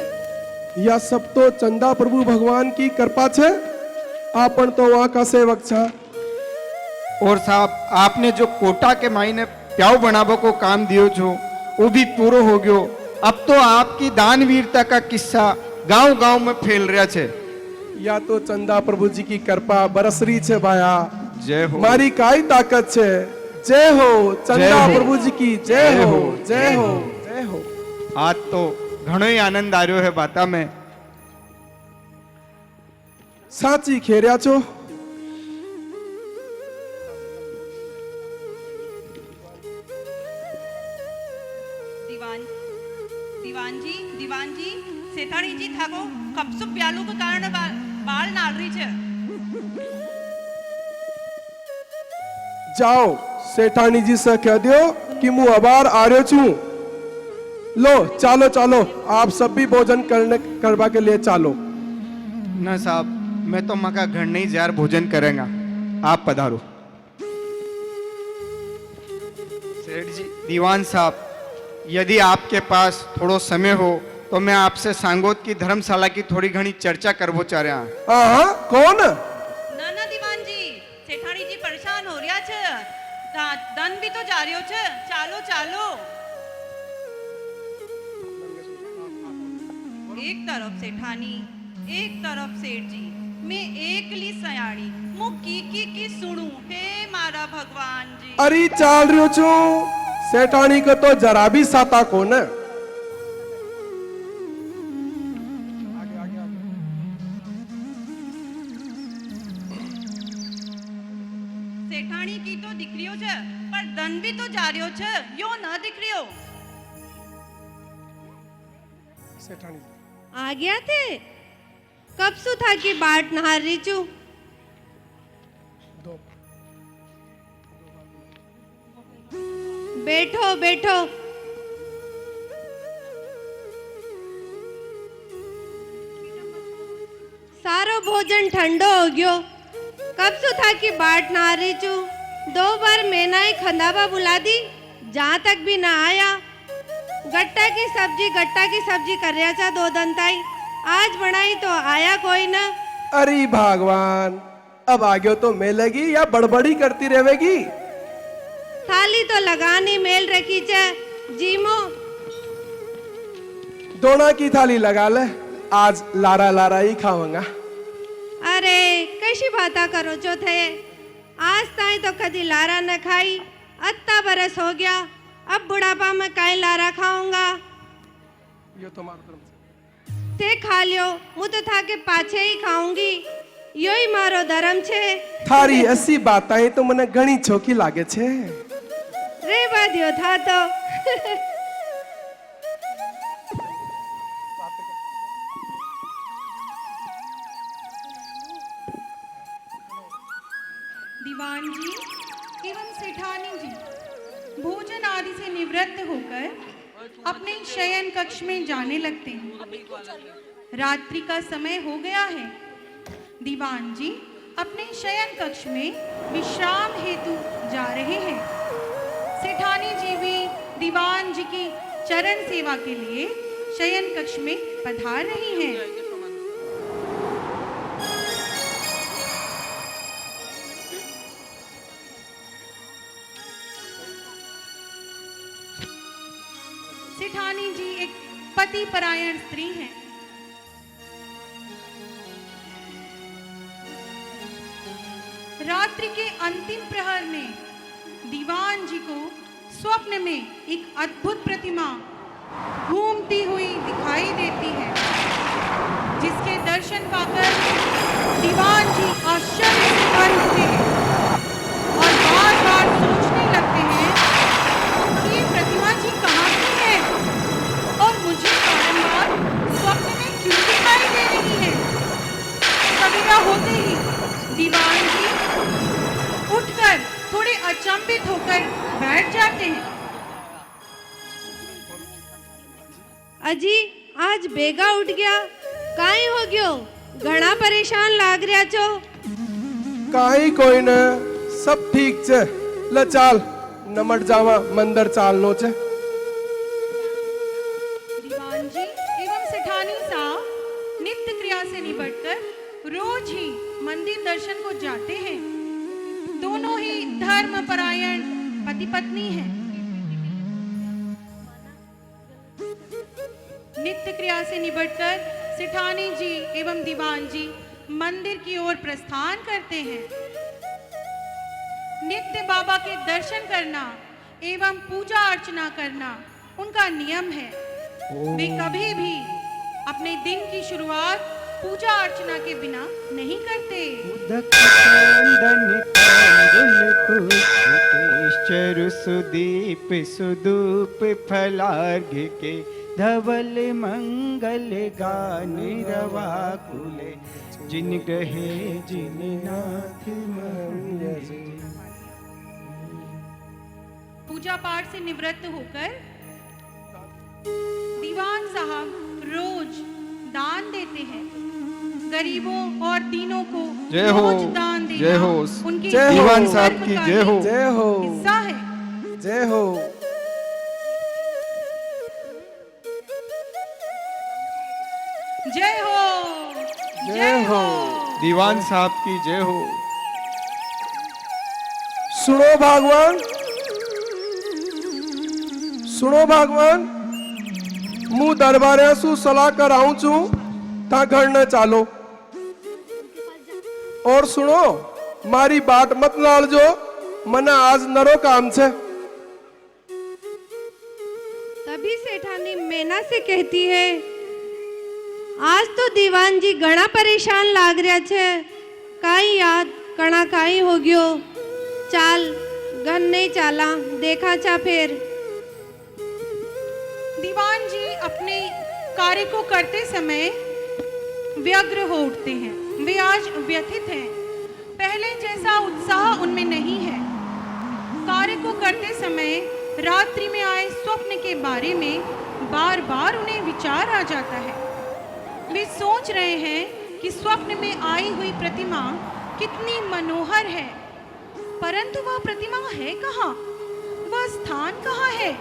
यह सब तो चंदा प्रभु भगवान की कृपा छे, आपन तो वहां का सेवक छा। और साहब, आपने जो कोटा के मायने प्याऊ बनाबो को काम दियो छो वो भी पूरो हो गयो। अब तो आपकी दानवीरता का किस्सा गांव-गांव में फैल रहा छे। या तो चंदा प्रभु जी की कृपा बरसरी छे भाया। जय हो। मारी काई ताकत छे। जय हो चंदा प्रभु जी की जय हो, जय हो, जय हो। आज तो घणो ही आनंद आ रह्यो है बाता में। साची खेर्या छो। दीवान जी, सेठानी जी थाको कपसु प्यालू के कारण बाल नाल रही छे। जाओ सेठानी जी से कह दियो कि मु अबार आ रह्यो छू। लो चालो चालो, आप सब भी भोजन करवा के लिए चालो। ना साहब, मैं तो मका घर नहीं जार भोजन करेगा, आप पधारो। सेठ जी, दीवान साहब, यदि आपके पास थोड़ो समय हो तो मैं आपसे सांगोद की धर्मशाला की थोड़ी घनी चर्चा करवो चाह रहा हूँ। हाँ, कौन? ना दीवान जी, सेठानी जी परेशान हो रहा छे, दन भी तो जा रह्यो छे। चालो चालो। एक तरफ सेठानी, एक तरफ सेठ जी, मैं एकली सयाणी मु की सुनू। हे मारा भगवान जी। अरे चाल रह्यो छू, सेठानी को तो जरा भी साता को न। सेठानी की तो दिखरियो छे, पर दन भी तो जा रह्यो छे, यो न दिखरियो। सेठानी आ गया थे? कब सु था कि बाट नहार रही चू। बैठो बैठो। सारो भोजन ठंडो हो गयो। कब सु था कि बाट नहा रही चू। 2 बार मैंने ही खंदाबा बुला दी, जहाँ तक भी ना आया। गट्टा की सब्जी कर रहा था 2 दिन ताई। आज बनाई तो आया कोई ना। अरे भगवान, अब आ गयो तो मिलेगी या बड़बड़ी करती रहेगी? थाली तो लगानी मेल रखी चे जीमो। दोना की थाली लगा ले, आज लारा लारा ही खाऊंगा। अरे कैसी बाता करो जो थे, आज ताई तो कदी लारा न खाई। अत्ता बरस हो गया, अब बुढ़ापा में काई लारा खाऊंगा। यो तो मारो धर्म ते खा लियो, मु तो था के पाछे ही खाऊंगी। यो ही मारो धर्म छे। थारी ऐसी बातें तो मने घणी छोकी लागे छे। रे बादियो था तो। दीवान जी एवं सेठानी जी भोजन आदि से निवृत्त होकर अपने शयन कक्ष में जाने लगते हैं। रात्रि का समय हो गया है। दीवान जी अपने शयन कक्ष में विश्राम हेतु जा रहे हैं। सेठानी जी भी दीवान जी की चरण सेवा के लिए शयन कक्ष में पधार रही हैं। सेठानी जी एक पति परायण स्त्री हैं। रात्रि के अंतिम प्रहर में दीवान जी को स्वप्न में एक अद्भुत प्रतिमा घूमती हुई दिखाई देती है, जिसके दर्शन पाकर दीवान जी आश्चर्य से भर उठते हैं और बार बार सोचने लगते हैं कि ये प्रतिमा जी कहाँ की है और मुझे बारंबार स्वप्न में क्यों दिखाई दे रही है। सवेरा होते ही दीवान जी उठकर थोड़े अचंभित होकर बैठ जाते हैं। अजी आज बेगा उठ गया, काई हो गयो, घना परेशान लाग रहा छो। काई कोई न, सब ठीक छे। ल चाल नमट जावा मंदिर चालनो छे। दीवान जी एवं सेठानी साहब नित्य क्रिया से निपटकर रोज ही मंदिर दर्शन को जाते हैं। दोनों ही धर्म परायण पति पत्नी हैं। नित्य क्रिया से निपटकर सेठानी जी एवं दीवान जी मंदिर की ओर प्रस्थान करते हैं। नित्य बाबा के दर्शन करना एवं पूजा अर्चना करना उनका नियम है। वे कभी भी अपने दिन की शुरुआत पूजा अर्चना के बिना नहीं करते। चरु सुदीप सुदूप फलार्घ के धवल मंगल गान रवा कुले जिन गहे जिन नाथ पूजा पाठ से निवृत्त होकर दीवान साहब रोज दान देते हैं। गरीबों और दीनों को जय हो, रोज दान देना जय हो, उनके दीवान साहब की जय हो, जय हो, हिस्सा है। जय हो। जय हो, जय हो। दीवान साहब की जय हो। सुनो भगवान, सुनो भगवान, मु दरबारे सु सलाह कर आऊं छू ता घर न चालो। और सुनो मारी बात मत लालजो, मना आज नरो काम छे। तभी सेठानी मैना से कहती है, आज तो दीवान जी घना परेशान लाग रहा छे, काई याद कणा काई हो गयो। चाल गन नहीं चाला, देखा चा फिर। दीवान जी अपने कार्य को करते समय व्यग्र हो उठते हैं। वे आज व्यथित हैं। पहले जैसा उत्साह उनमें नहीं है। कार्य को करते समय रात्रि में आए स्वप्न के बारे में बार बार उन्हें विचार आ जाता है। वे सोच रहे हैं कि स्वप्न में आई हुई प्रतिमा कितनी मनोहर है, परंतु वह प्रतिमा है कहाँ? वह स्थान कहाँ है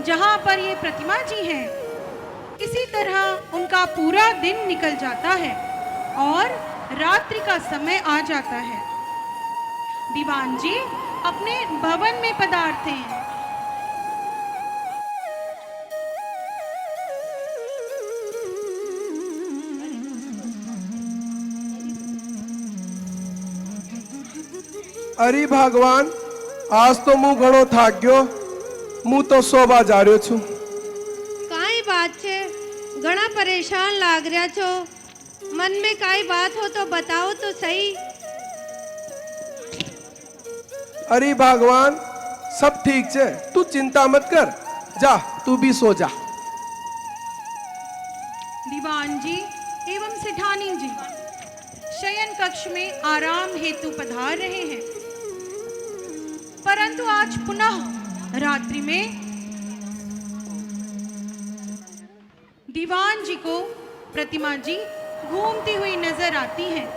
जहाँ पर ये प्रतिमा जी हैं? इसी तरह उनका पूरा दिन निकल जाता है और रात्रि का समय आ जाता है। दीवान जी अपने भवन में पधारते हैं। अरे भगवान, आज तो मु घणो थाक गयो, मु तो सोबा जा रह्यो छू। काई बात छे, घना परेशान लाग रहा छो। मन में काई बात हो तो बताओ तो सही। अरे भगवान, सब ठीक छे, तू चिंता मत कर। जा तू भी सो जा। दीवान जी एवं सेठानी जी शयन कक्ष में आराम हेतु पधार रहे हैं, परंतु आज पुनः रात्रि में दीवान जी को प्रतिमा जी घूमती हुई नजर आती हैं।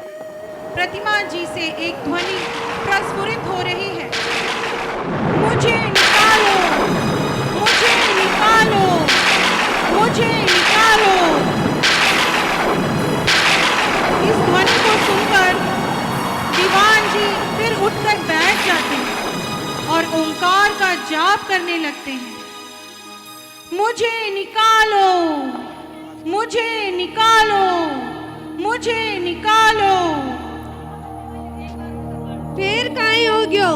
प्रतिमा जी से एक ध्वनि प्रस्फुरित हो रही है, मुझे निकालो, मुझे निकालो, मुझे निकालो। इस ध्वनि को सुनकर दीवान जी फिर उठकर बैठ जाते हैं और ओंकार का जाप करने लगते हैं। मुझे निकालो, मुझे निकालो, मुझे निकालो। फिर काई हो गयो?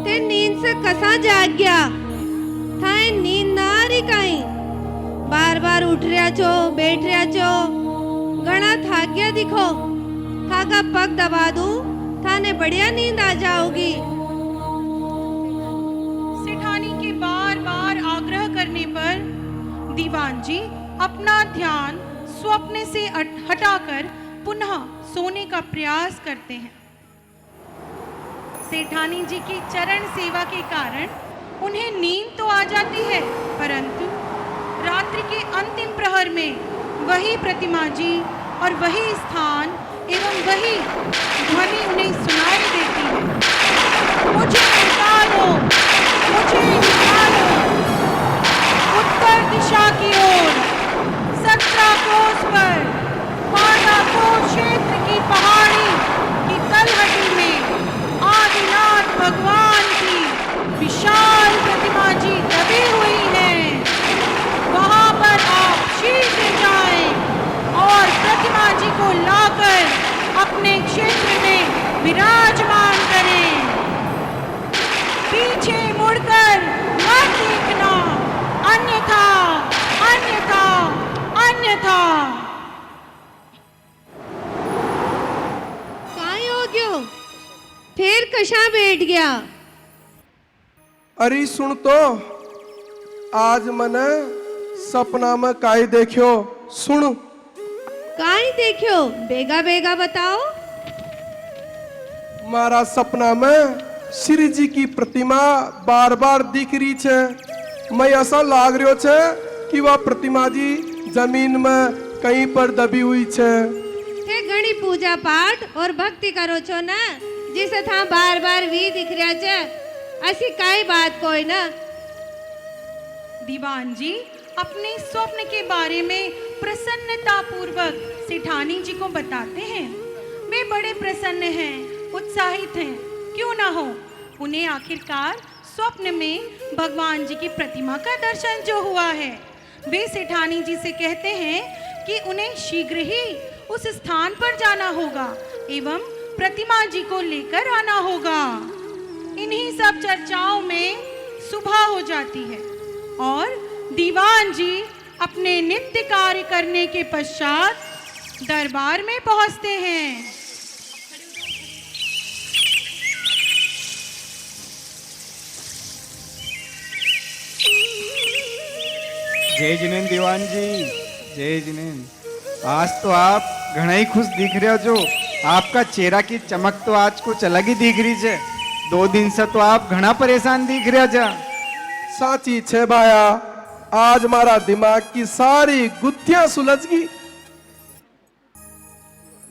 ते नींद से कसा जाग गया? थाए नींद ना आ रही काई? बार बार उठ रहा छो, बैठ रहा छो, घना थाक गया दिखो। थाका पग दबा दूं, थाने बढ़िया नींद आ जाओगी। सेठानी के बार बार आग्रह करने पर दीवान जी अपना ध्यान स्वप्न से हटाकर पुनः सोने का प्रयास करते हैं। सेठानी जी की चरण सेवा के कारण उन्हें नींद तो आ जाती है, परंतु रात्रि के अंतिम प्रहर में वही प्रतिमा जी और वही स्थान एवं वही ध्वनि उन्हें सुनाई देती है। मुझे निकालो, मुझे निकालो। उत्तर दिशा की ओर 17 कोस पर पांडापुर क्षेत्र की पहाड़ी की तलहटी में आदिनाथ भगवान की विशाल प्रतिमा जी दबी हुई है। वहां पर आप शीघ्र जाएं और प्रतिमा जी को लाकर अपने क्षेत्र में विराजमान करें। पीछे मुड़कर मत देखना, अन्यथा अन्यथा अन्यथा। काई हो गयो? फिर कशा बैठ गया? अरे सुन तो, आज मने सपना में काई देखियो, सुन। काई देखियो? बेगा बेगा बताओ। मारा सपना में श्री जी की प्रतिमा बार बार दिख रही छे। मैं ऐसा लाग रही छे कि वह प्रतिमा जी जमीन में कहीं पर दबी हुई छे। थे घणी पूजा पाठ और भक्ति करो छो ना, जिसे था बार बार वी दिख रहा छे। ऐसी काई बात कोई ना। दीवान जी अपने स्वप्न के बारे में प्रसन्नता पूर्वक सेठानी जी को बताते हैं। वे बड़े प्रसन्न हैं, उत्साहित हैं, क्यों ना हो। उन्हें आखिरकार स्वप्न में भगवान जी की प्रतिमा का दर्शन जो हुआ है। वे सेठानी जी से कहते हैं कि उन्हें शीघ्र ही उस स्थान पर जाना होगा एवं प्रतिमा जी को लेकर आना होगा। इन्हीं सब चर्चाओं में सुबह हो जाती है और दीवान जी अपने नित्य कार्य करने के पश्चात दरबार में पहुंचते हैं। जय जिनेन दीवान जी, जय जिनेन। आज तो आप घना ही खुश दिख रहे हो। जो आपका चेहरा की चमक तो आज कुछ अलग ही दिख रही है। 2 दिन से तो आप घना परेशान दिख रहे जा। साची छे भाया, आज मारा दिमाग की सारी गुत्थियां सुलझ गई।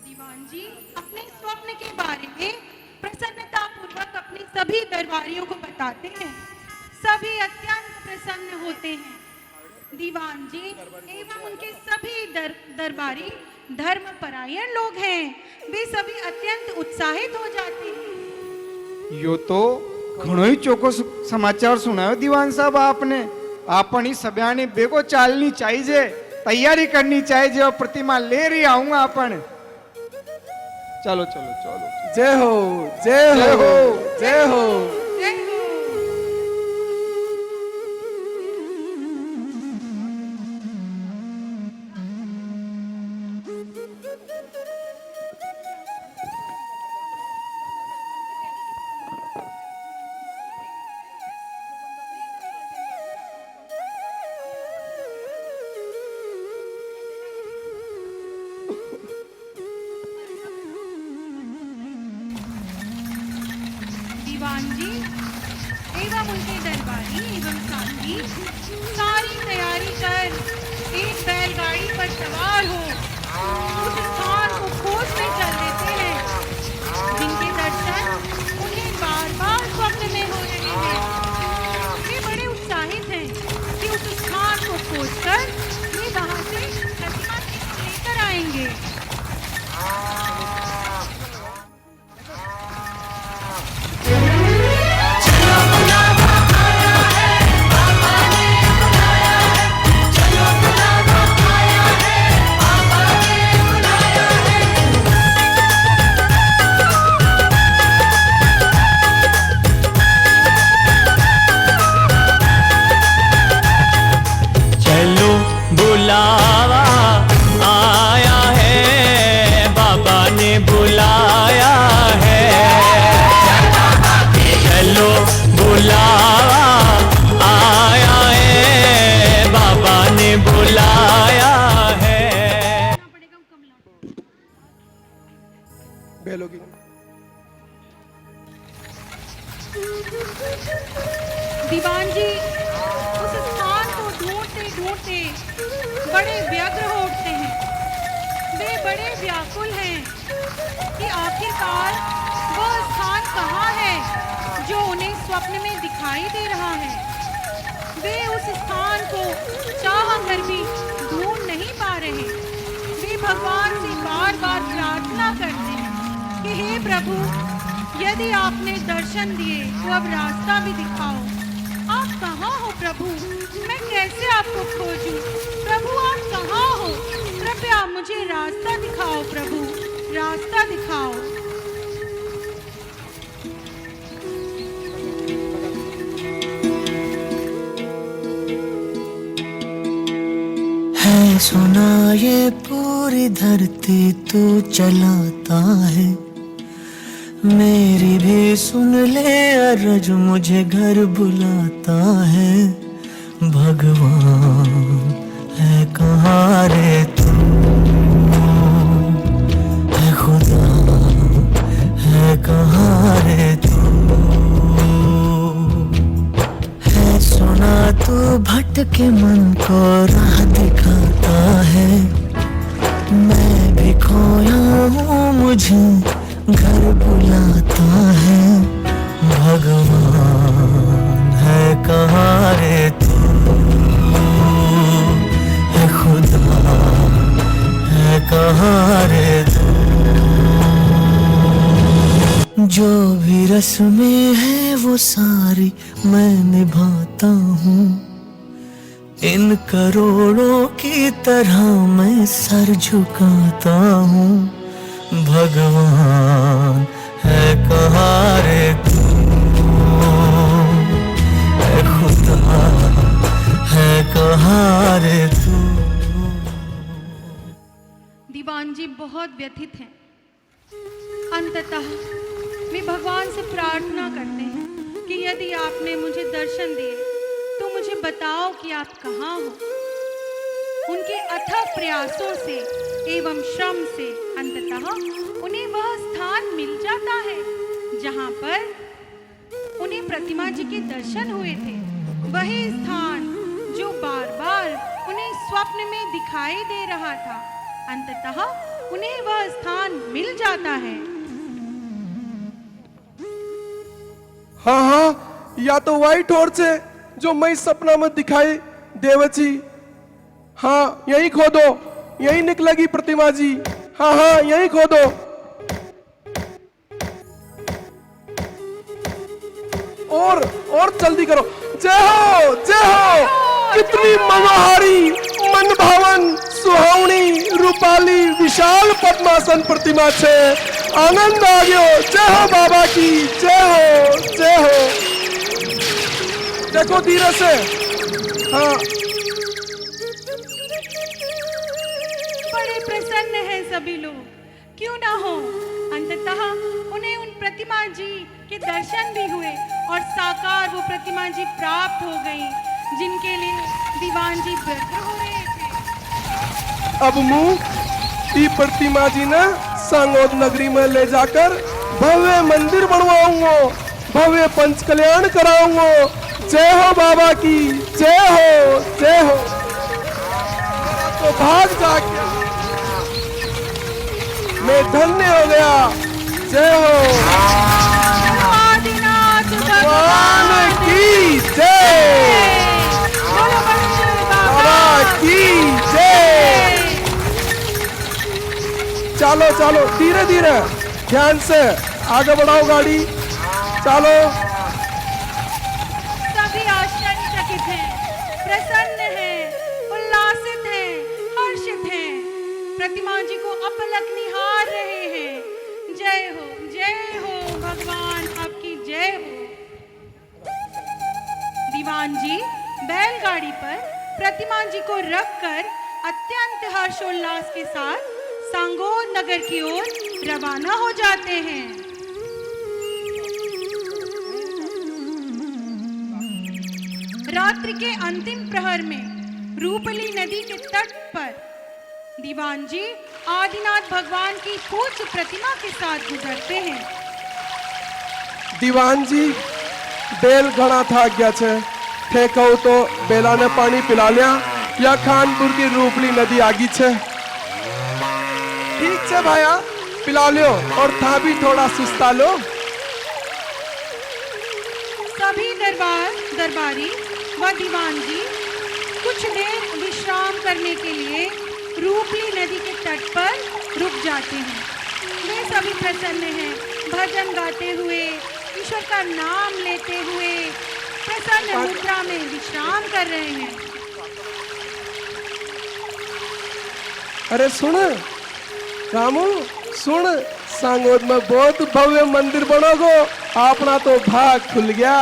दीवान जी अपने स्वप्न के बारे में प्रसन्नता पूर्वक अपने सभी दरबारियों को बताते हैं। सभी अत्यंत प्रसन्न होते हैं। दीवान जी एवं उनके सभी दरबारी धर्मपरायण लोग हैं। वे सभी अत्यंत उत्साहित हो जाते हैं। यो तो घणो ही चोखो समाचार सुनायो दीवान साहब आपने। आपनी सभ्याने बेगो चालनी चाहिए, तैयारी करनी चाहिए और प्रतिमा ले रही आऊंगा अपन। चलो चलो चलो। जय हो, जय हो, जय हो। दीवान जी एवं उनके दरबारी एवं साथी सारी तैयारी कर एक बैलगाड़ी पर सवार हो उस स्थान को खोजने चल देते हैं जिनके दर्शन उन्हें बार बार स्वप्न में हो रहे हैं। वे बड़े उत्साहित हैं कि उस स्थान को खोजकर वे वहां से प्रतिमा को लेकर आएंगे। चलो बुलावा आया है, बाबा ने बुलाया दीवान जी उस स्थान को ढूंढते ढूंढते बड़े व्यग्र हो उठते हैं। वे बड़े व्याकुल हैं कि आखिरकार वह स्थान कहाँ है जो उन्हें स्वप्न में दिखाई दे रहा है। वे उस स्थान को चाह कर भी ढूंढ नहीं पा रहे। वे भगवान से बार बार प्रार्थना करते हैं कि हे प्रभु, यदि आपने दर्शन दिए तो अब रास्ता भी दिखाओ। आप कहाँ हो प्रभु? मैं कैसे आपको खोजूं? प्रभु आप कहाँ हो? कृपया मुझे रास्ता दिखाओ प्रभु, रास्ता दिखाओ। है सुना ये पूरी धरती तू चलाता है, मेरी भी सुन ले अरज मुझे घर बुलाता है। भगवान है कहाँ रे तू, है खुदा है कहाँ रे तू। है सुना तू भटके मन को राह दिखाता है, मैं भी खोया हूँ मुझे घर बुलाता है। भगवान है कहाँ रे तू, है खुदा है कहाँ रे तू। जो भी रस्में हैं वो सारी मैं निभाता हूँ, इन करोड़ों की तरह मैं सर झुकाता हूँ। भगवान है कहाँ रे तू, है खुदा है कहाँ रे तू। दीवान जी बहुत व्यथित हैं। अंततः वे भगवान से प्रार्थना करते हैं कि यदि आपने मुझे दर्शन दिए तो मुझे बताओ कि आप कहाँ हो। उनके अथक प्रयासों से एवं श्रम से अंततः उन्हें वह स्थान मिल जाता है जहाँ पर उन्हें प्रतिमा जी के दर्शन हुए थे। वही स्थान जो बार बार उन्हें स्वप्न में दिखाई दे रहा था, अंततः उन्हें वह स्थान मिल जाता है। हाँ हाँ, या तो वही टॉर्च है जो मैं सपना में दिखाई देवची। हाँ यही खोदो, यही निकलेगी प्रतिमा जी। हाँ हाँ यही खोदो। और जल्दी करो। जय हो जय हो। कितनी मनोहारी, मन भावन, सुहावनी, रूपाली, विशाल पद्मासन प्रतिमा छे। आनंद आ गयो। जय हो बाबा की, जय हो जय हो। देखो धीरे से। हाँ बड़े प्रसन्न हैं सभी लोग, क्यों ना हो। अंततः उन्हें उन प्रतिमा जी के दर्शन भी हुए और साकार वो प्रतिमा जी प्राप्त हो गई जिनके लिए दीवान जी व्यग्र हो रहे थे। अब मुंह ई प्रतिमा जी ने सांगोद नगरी में ले जाकर भव्य मंदिर बनवाऊंगा, भव्य पंच कल्याण कराऊंगा। जय हो बाबा की, जय हो जय हो। तो भाग जाके मैं धन्य हो गया। जय हो आदिनाथ भगवान की जय, बाबा की जय। चलो चलो धीरे धीरे ध्यान से आगे बढ़ाओ गाड़ी। चलो। सभी आश्चर्यचकित हैं, प्रसन्न हैं, उल्लासित हैं, हर्षित हैं, प्रतिमा जी को अपलक निहार रहे हैं। जय हो भगवान, आपकी जय हो। दीवान जी बैलगाड़ी पर प्रतिमा जी को रखकर अत्यंत हर्षोल्लास के साथ सांगोद नगर की ओर रवाना हो जाते हैं। रात्रि के अंतिम प्रहर में रूपली नदी के तट पर दीवान जी आदिनाथ भगवान की पूज्य प्रतिमा के साथ गुजरते हैं। दीवान जी बेल घना था गया छे थे कहूँ तो बेला ने पानी पिला लिया या खानपुर की रूपली नदी आगी छे। ठीक छे भाया पिला लियो और था भी थोड़ा सुस्ता लो। सभी दरबारी व दीवान जी कुछ देर विश्राम करने के लिए रूपली नदी के तट पर रुक जाते हैं। वे सभी प्रसन्न हैं, भजन गाते हुए, ईश्वर का नाम लेते हुए प्रसन्न मुद्रा में विश्राम कर रहे हैं। अरे सुन रामू सुन, सांगोद में बहुत भव्य मंदिर बनोगो, अपना तो भाग खुल गया।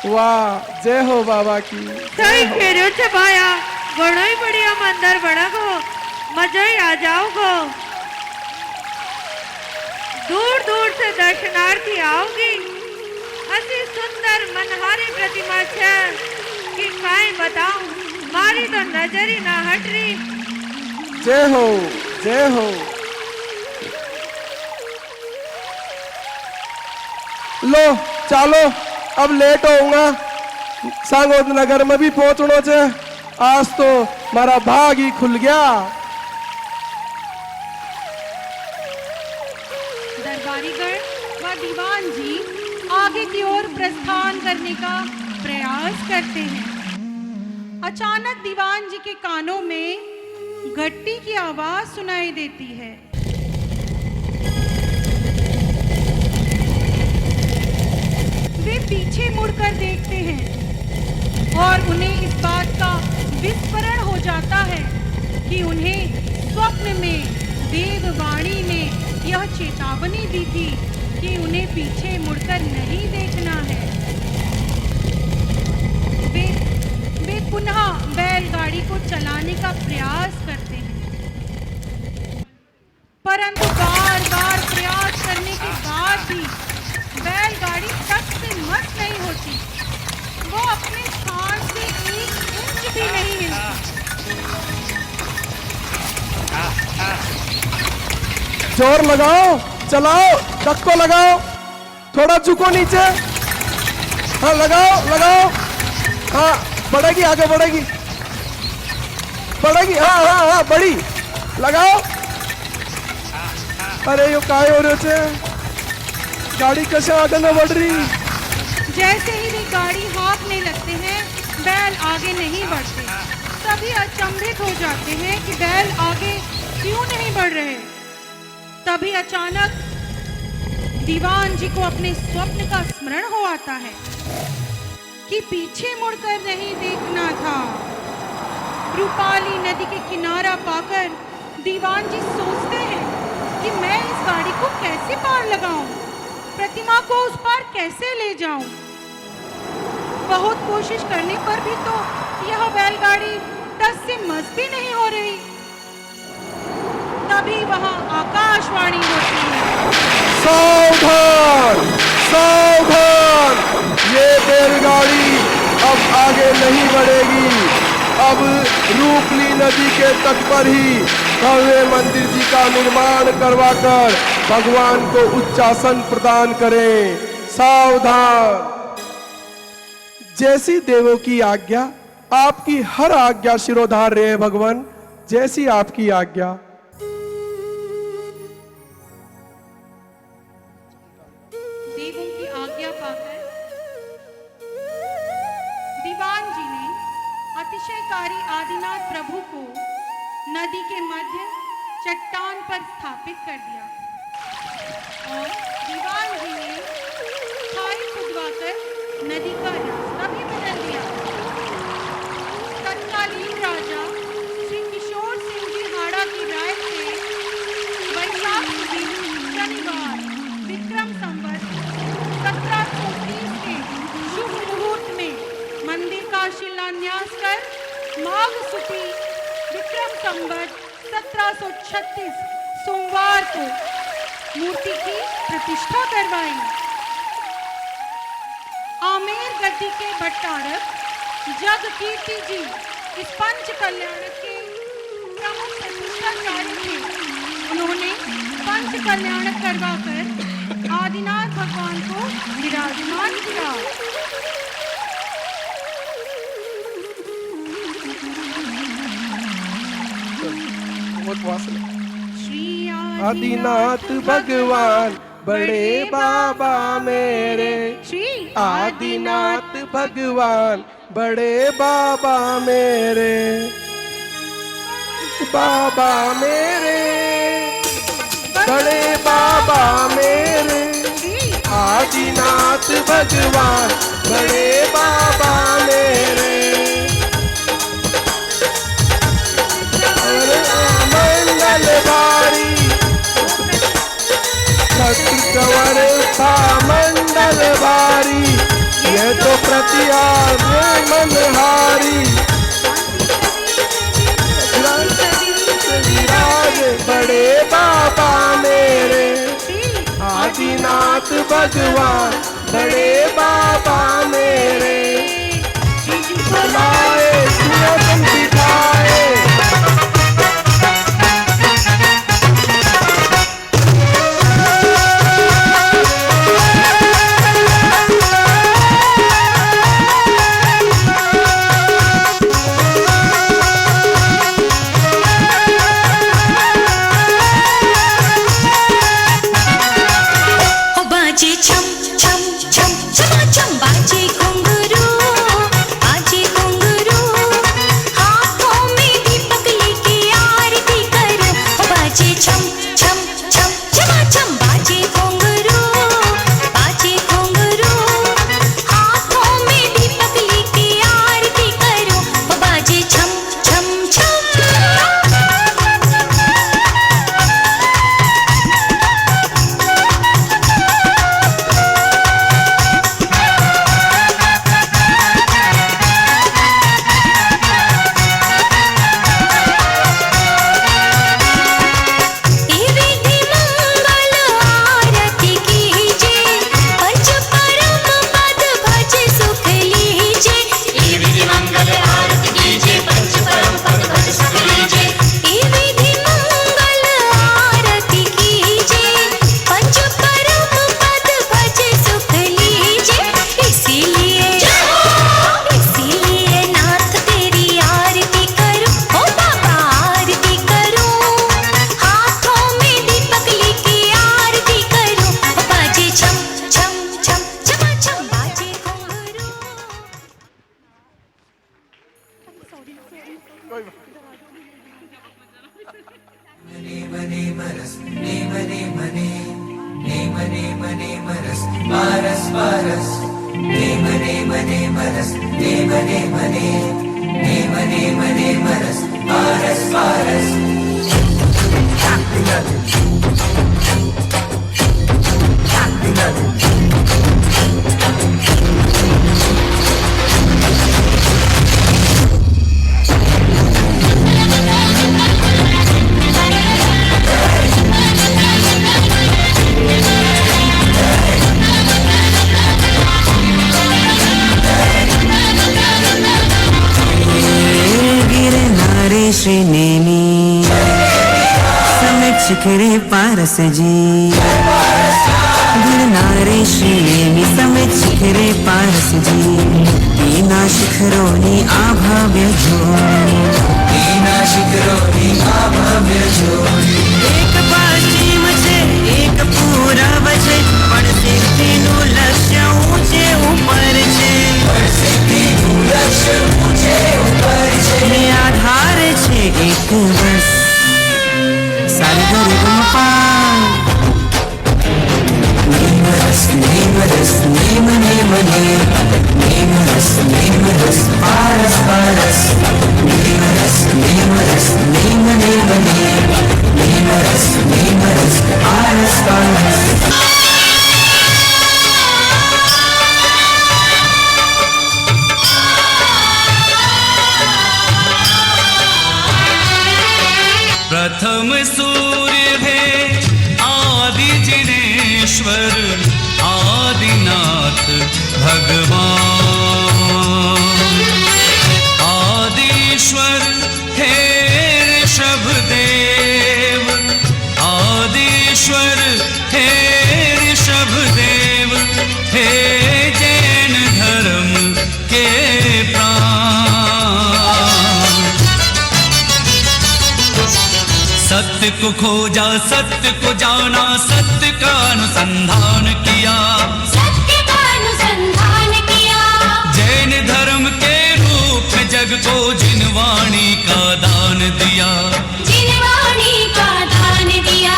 वाह जय हो बाबा की। सही कह रहे हो छे भाया, बड़ा ही बढ़िया मंदिर बनेगो, मजा ही आ जाओगो। दूर दूर से दर्शनार्थी आओगी। अति सुंदर मनहारी प्रतिमा छे कि काई बताऊं, मारी तो नजर ही ना हट रही। जय हो जय हो। लो चलो अब लेट होऊंगा, सांगोद नगर में भी पहुंचना छे। आज तो मारा भाग ही खुल गया। दरबारीगण व दीवान जी आगे की ओर प्रस्थान करने का प्रयास करते हैं। अचानक दीवान जी के कानों में घंटी की आवाज सुनाई देती है। वे पीछे मुड़कर देखते हैं और उन्हें इस बात का विस्मरण हो जाता है कि उन्हें स्वप्न में देववाणी ने यह चेतावनी दी थी कि उन्हें पीछे मुड़कर नहीं देखना है। वे पुनः बैलगाड़ी को चलाने का प्रयास करते हैं, परंतु बार बार प्रयास करने के बाद भी बैलगाड़ी तक से मस नहीं होती। वो अपने स्थान से 1 इंच भी नहीं हिलती। जोर लगाओ, चलाओ, धक्को लगाओ, थोड़ा झुको नीचे। हाँ लगाओ लगाओ, हाँ बढ़ेगी, आगे बढ़ेगी, बढ़ेगी, हाँ हाँ हाँ बढ़ी, लगाओ। अरे यो काय हो रहे छे, गाड़ी कैसे आगे न बढ़ रही। जैसे ही वे गाड़ी हाँकने लगते हैं, बैल आगे नहीं बढ़ते। सभी अचंभित हो जाते हैं कि बैल आगे क्यों नहीं बढ़ रहे। तभी अचानक दीवान जी को अपने स्वप्न का स्मरण हो आता है कि पीछे मुड़कर नहीं देखना था। रूपाली नदी के किनारा पाकर दीवान जी सोचते हैं कि मैं इस गाड़ी को कैसे पार लगाऊं, प्रतिमा को उस पार कैसे ले जाऊं। बहुत कोशिश करने पर भी तो यह बैलगाड़ी 10 से मस भी नहीं हो रही। तभी वहां आकाशवाणी होती है, सावधान सावधान, ये बैलगाड़ी अब आगे नहीं बढ़ेगी। अब रूपली नदी के तट पर ही भव्य मंदिर जी का निर्माण करवाकर भगवान को उच्चासन प्रदान करें। सावधान। जैसी देवों की आज्ञा, आपकी हर आज्ञा शिरोधार्य है भगवान, जैसी आपकी आज्ञा। देवों की आज्ञा पाकर दीवान जी ने अतिशयकारी आदिनाथ प्रभु को नदी के मध्य चट्टान पर स्थापित कर दिया और दीवान जी ने खाई खुदवाकर नदी का रास्ता भी बदल दिया। तत्कालीन राजा श्री किशोर सिंह जी हाड़ा की राय से वैशाख शनिवार विक्रम संवत 1730 के शुभ मुहूर्त में मंदिर का शिलान्यास कर माघ सुदी विक्रम संवत 1736 सोमवार को मूर्ति की प्रतिष्ठा करवाई। आमेर गद्दी के भट्टारक जग कीर्ति जी इस पंच कल्याणक के प्रमुख प्रतिष्ठाचार्य थे। उन्होंने पंच कल्याणक करवाकर आदिनाथ भगवान को विराजमान किया। श्री आदिनाथ भगवान बड़े बाबा मेरे, श्री आदिनाथ भगवान बड़े बाबा मेरे, बाबा मेरे, बड़े बाबा मेरे, आदिनाथ भगवान बड़े बाबा मेरे। मंगल भारी छत्र कंवर था मंडल भारी, ये तो प्रतिहार मनहारी, विराज बड़े बाबा मेरे, आदिनाथ भगवान बड़े बाबा मेरे। बुलाए सुनत दिखाए, श्रीनेमी समेत शिखरे पारस जी, गिरनारे श्रीनेमी समेत शिखरे पारस जी, तीना शिखरोनी आभाव्य जोनी, तीना शिखरोनी आभाव्य जोनी, एक पश्चिम छे एक पूरब छे, पण से तीनु लक्ष्य ऊंचे ऊपर छे, पण से तीनु लक्ष्य ऊंचे ऊपर छे, आधार छे एक बस सारगरगमपा। नीमरस नीमरस नीम नीम नीमरस नीमरस पारस पारस, नीमरस नीमरस नीम नीम नीमरस नीमरस पारस पारस। प्रथम सूर्य है आदि जिनेश्वर, आदिनाथ भगवान, आदिश्वर हे ऋषभ देव, आदिश्वर हे को खोजा, सत्य को जाना, सत्य का अनुसंधान किया, सत्य का अनुसंधान किया। जैन धर्म के रूप में जग को जिनवाणी का दान दिया, जिनवाणी का दान दिया।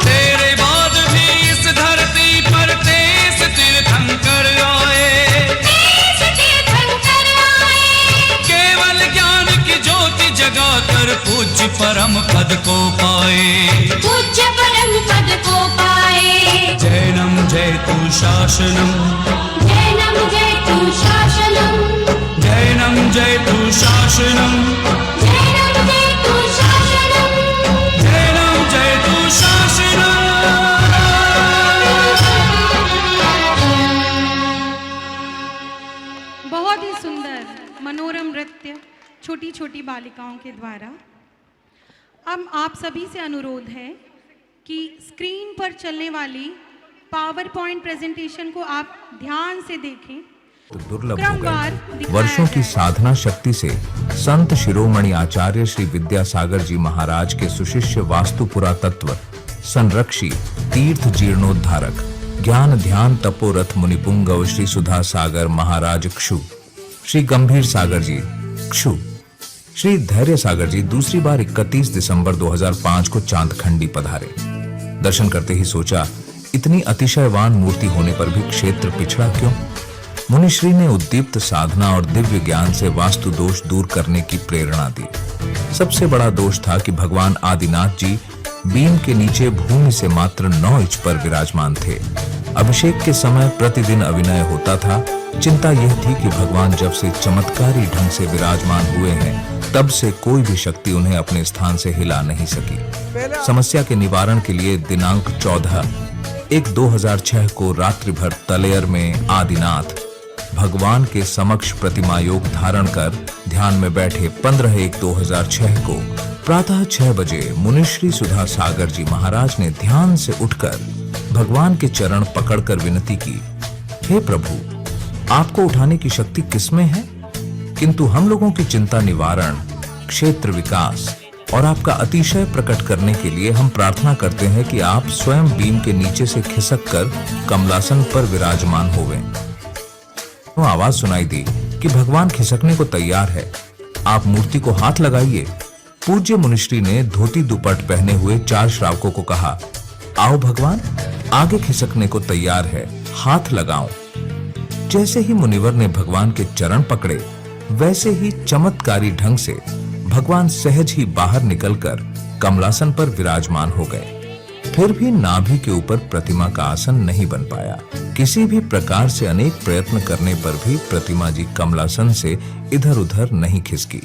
तेरे बाद भी इस धरती पर तेज तीर्थंकर आए, तेज तीर्थंकर आए। केवल ज्ञान की ज्योति जगा कर पूज्य परम पद को पाए, पूज्य परम पद को पाए। जैनम जयतु शासनम, जैनम जयतु शासनम, जैनम जयतु शासनम, जैनम जयतु शासनम। जैनम जयतु शासनम। बहुत ही सुंदर मनोरम नृत्य छोटी छोटी बालिकाओं के द्वारा। अब आप सभी से अनुरोध है कि स्क्रीन पर चलने वाली पावर पॉइंट प्रेजेंटेशन को आप ध्यान से देखें। दुर्लभ हो गए। वर्षों की साधना शक्ति से संत शिरोमणि आचार्य श्री विद्यासागर जी महाराज के सुशिष्य वास्तु पुरातत्व संरक्षी तीर्थ जीर्णोद्धारक ज्ञान ध्यान तपोरथ मुनिपुंगव श्री सुधा सागर महाराज क्षु, श्री गंभीर सागर जी क्षु, श्री धैर्य सागर जी दूसरी बार 31 दिसंबर 2005 को चांदखंडी पधारे। दर्शन करते ही सोचा, इतनी अतिशयवान मूर्ति होने पर भी क्षेत्र पिछड़ा क्यों? मुनिश्री ने उद्दीप्त साधना और दिव्य ज्ञान से वास्तु दोष दूर करने की प्रेरणा दी। सबसे बड़ा दोष था कि भगवान आदिनाथ जी बीम के नीचे भूमि से मात्र 9 इंच पर विराजमान थे। अभिषेक के समय प्रतिदिन अभिनय होता था। चिंता यह थी कि भगवान जब से चमत्कारी ढंग से विराजमान हुए हैं, तब से कोई भी शक्ति उन्हें अपने स्थान से हिला नहीं सकी। समस्या के निवारण के लिए दिनांक 14/1/2006 को रात्रि भर तलेयर में आदिनाथ भगवान के समक्ष प्रतिमा योग धारण कर ध्यान में बैठे 15/1/2006 को प्रातः 6 बजे मुनिश्री सुधा सागर जी महाराज ने ध्यान से उठकर भगवान के चरण पकड़कर विनती की, हे प्रभु, आपको उठाने की शक्ति किसमें है? किंतु हम लोगों की चिंता निवारण, क्षेत्र विकास और आपका अतिशय प्रकट करने के लिए हम प्रार्थना करते हैं कि आप स्वयं बीम के नीचे से खिसक कर कमलासन पर विराजमान होवें। तो आवाज सुनाई दी कि भगवान खिसकने को तैयार है, आप मूर्ति को हाथ लगाइए। पूज्य मुनिश्री ने धोती दुपट पहने हुए 4 श्रावकों को कहा, आओ भगवान, आगे खिसकने को तैयार है, हाथ लगाओ। जैसे ही मुनिवर ने भगवान के चरण पकड़े, वैसे ही चमत्कारी ढंग से भगवान सहज ही बाहर निकलकर कमलासन पर विराजमान हो गए। फिर भी नाभि के ऊपर प्रतिमा का आसन नहीं बन पाया। किसी भी प्रकार से अनेक प्रयत्न करने पर भी प्रतिमा जी कमलासन से इधर-उधर नहीं खिसकी।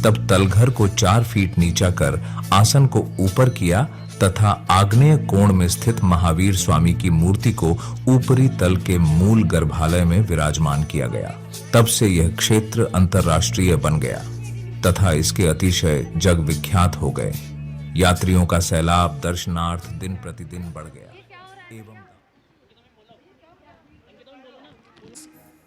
तब तलघर को 4 फीट नीचा कर आसन को ऊपर किया तथा आग्नेय कोण में स्थित महावीर स्वामी की मूर्ति को ऊपरी तल के मूल गर्भालय में विराजमान किया गया। तब से यह क्षेत्र अंतर्राष्ट्रीय बन गया तथा इसके अतिशय जग विख्यात हो गए। यात्रियों का सैलाब दर्शनार्थ दिन प्रतिदिन बढ़ गया। एवं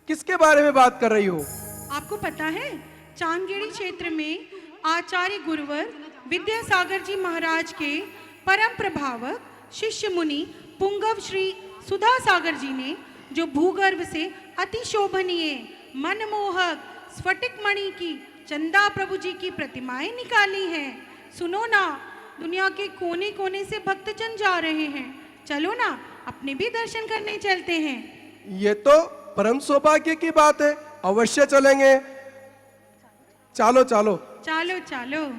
किसके बारे में बात कर रही हो? आपको पता है, चांदगेड़ी क्षेत्र में आचार्य गुरुवर विद्यासागर जी महाराज के परम प्रभावक शिष्य मुनि पुंगव श्री सुधा सागर जी ने जो भूगर्भ से अति शोभनीय मनमोहक स्फटिक मणि की चंदा प्रभु जी की प्रतिमाएं निकाली हैं। सुनो ना, दुनिया के कोने कोने से भक्तजन जा रहे हैं, चलो ना अपने भी दर्शन करने चलते हैं। ये तो परम सौभाग्य की बात है, अवश्य चलेंगे। चलो चलो चलो चलो।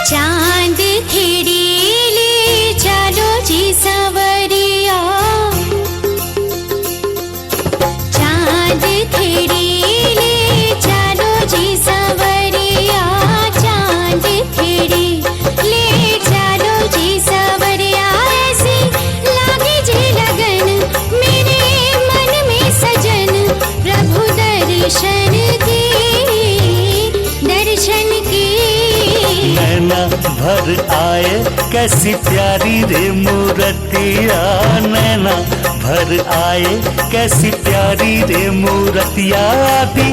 चांद खेड़ी ले चलो जी सवा आए कैसी प्यारी रे मूर्तिया, नैना भर आए कैसी प्यारी रे मूर्तिया। भी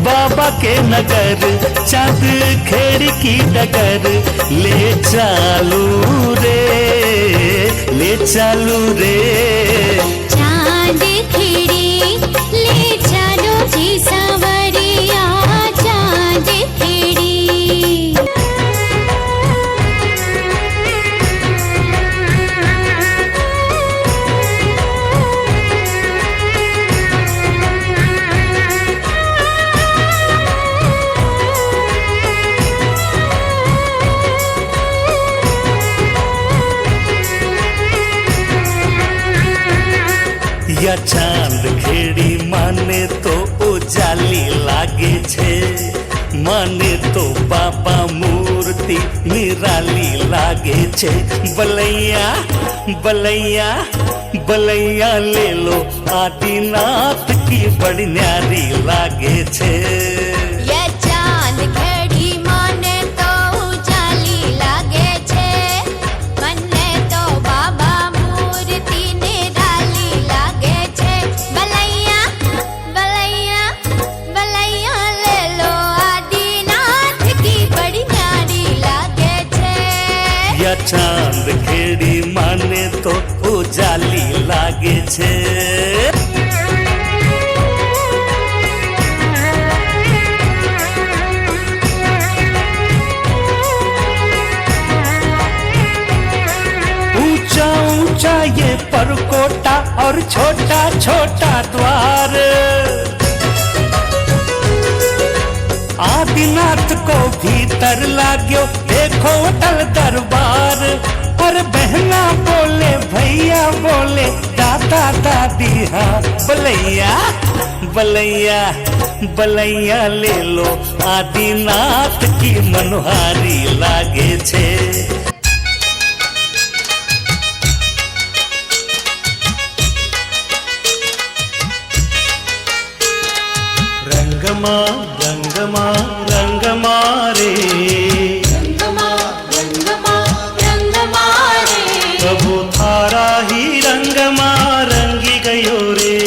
बाबा के नगर चांद खेड़ की डगर, ले चालू रे, ले चालू रे। चांद खेड़ी ले चलो जी सांवरिया, चांद खेड़ी। या चांद खेड़ी माने तो उजाली लागे छे, माने तो बाबा मूर्ति निराली लागे छे। बलैया बलैया बलैया ले लो आदिनाथ की बड़ी न्यारी लागे छे। ये चांद खेड़ी माने तो उजाली लागे छे, मने तो बाबा मूर्ति निराली लागे छे। बलैया बलैया बलैया ले लो आदिनाथ की बड़ी न्यारी लागे छे। या चांद खेड़ी माने तो उजाली लागे छे। ऊंचा ऊंचा ये परकोटा और छोटा छोटा द्वार, आदिनाथ को भीतर लाग्यो देखो अटल दरबार। और बहना बोले भैया बोले दादा दादी हाँ। बलैया बलैया बलैया ले लो आदिनाथ की मनोहारी लागे छे। रंगमा रंगमा रंगमा रे, रंगमा रंगमा रंगमा रे, प्रभु थारा ही रंगमा रंगी गयो रे।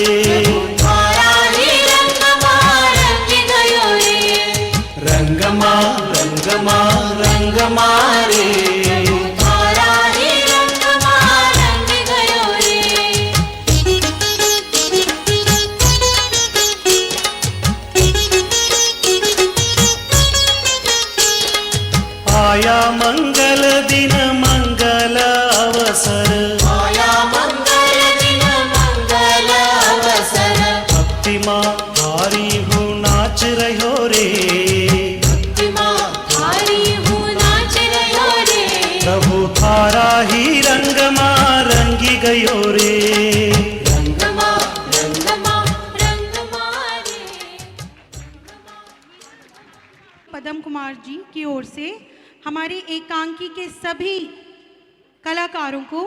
थारा ही रंगमा रंगी गयो रे। रंगमा रंगमा रंगमा रे, थारा ही रंगमा रंगी गयो रे। आया मंगल दिन मंगल अवसर, आया मंगल दिन मंगल अवसर। भक्ति माँ भारी हूँ नाच रहो रे। माँ थारी हूँ नाच रहो रे। प्रभु थारा ही रंगमा रंगी गयो रे। रंगमा रंगमा रंगमा रे। पदम कुमार जी की ओर से हमारे एकांकी के सभी कलाकारों को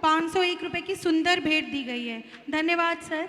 501 रुपए की सुंदर भेंट दी गई है। धन्यवाद सर।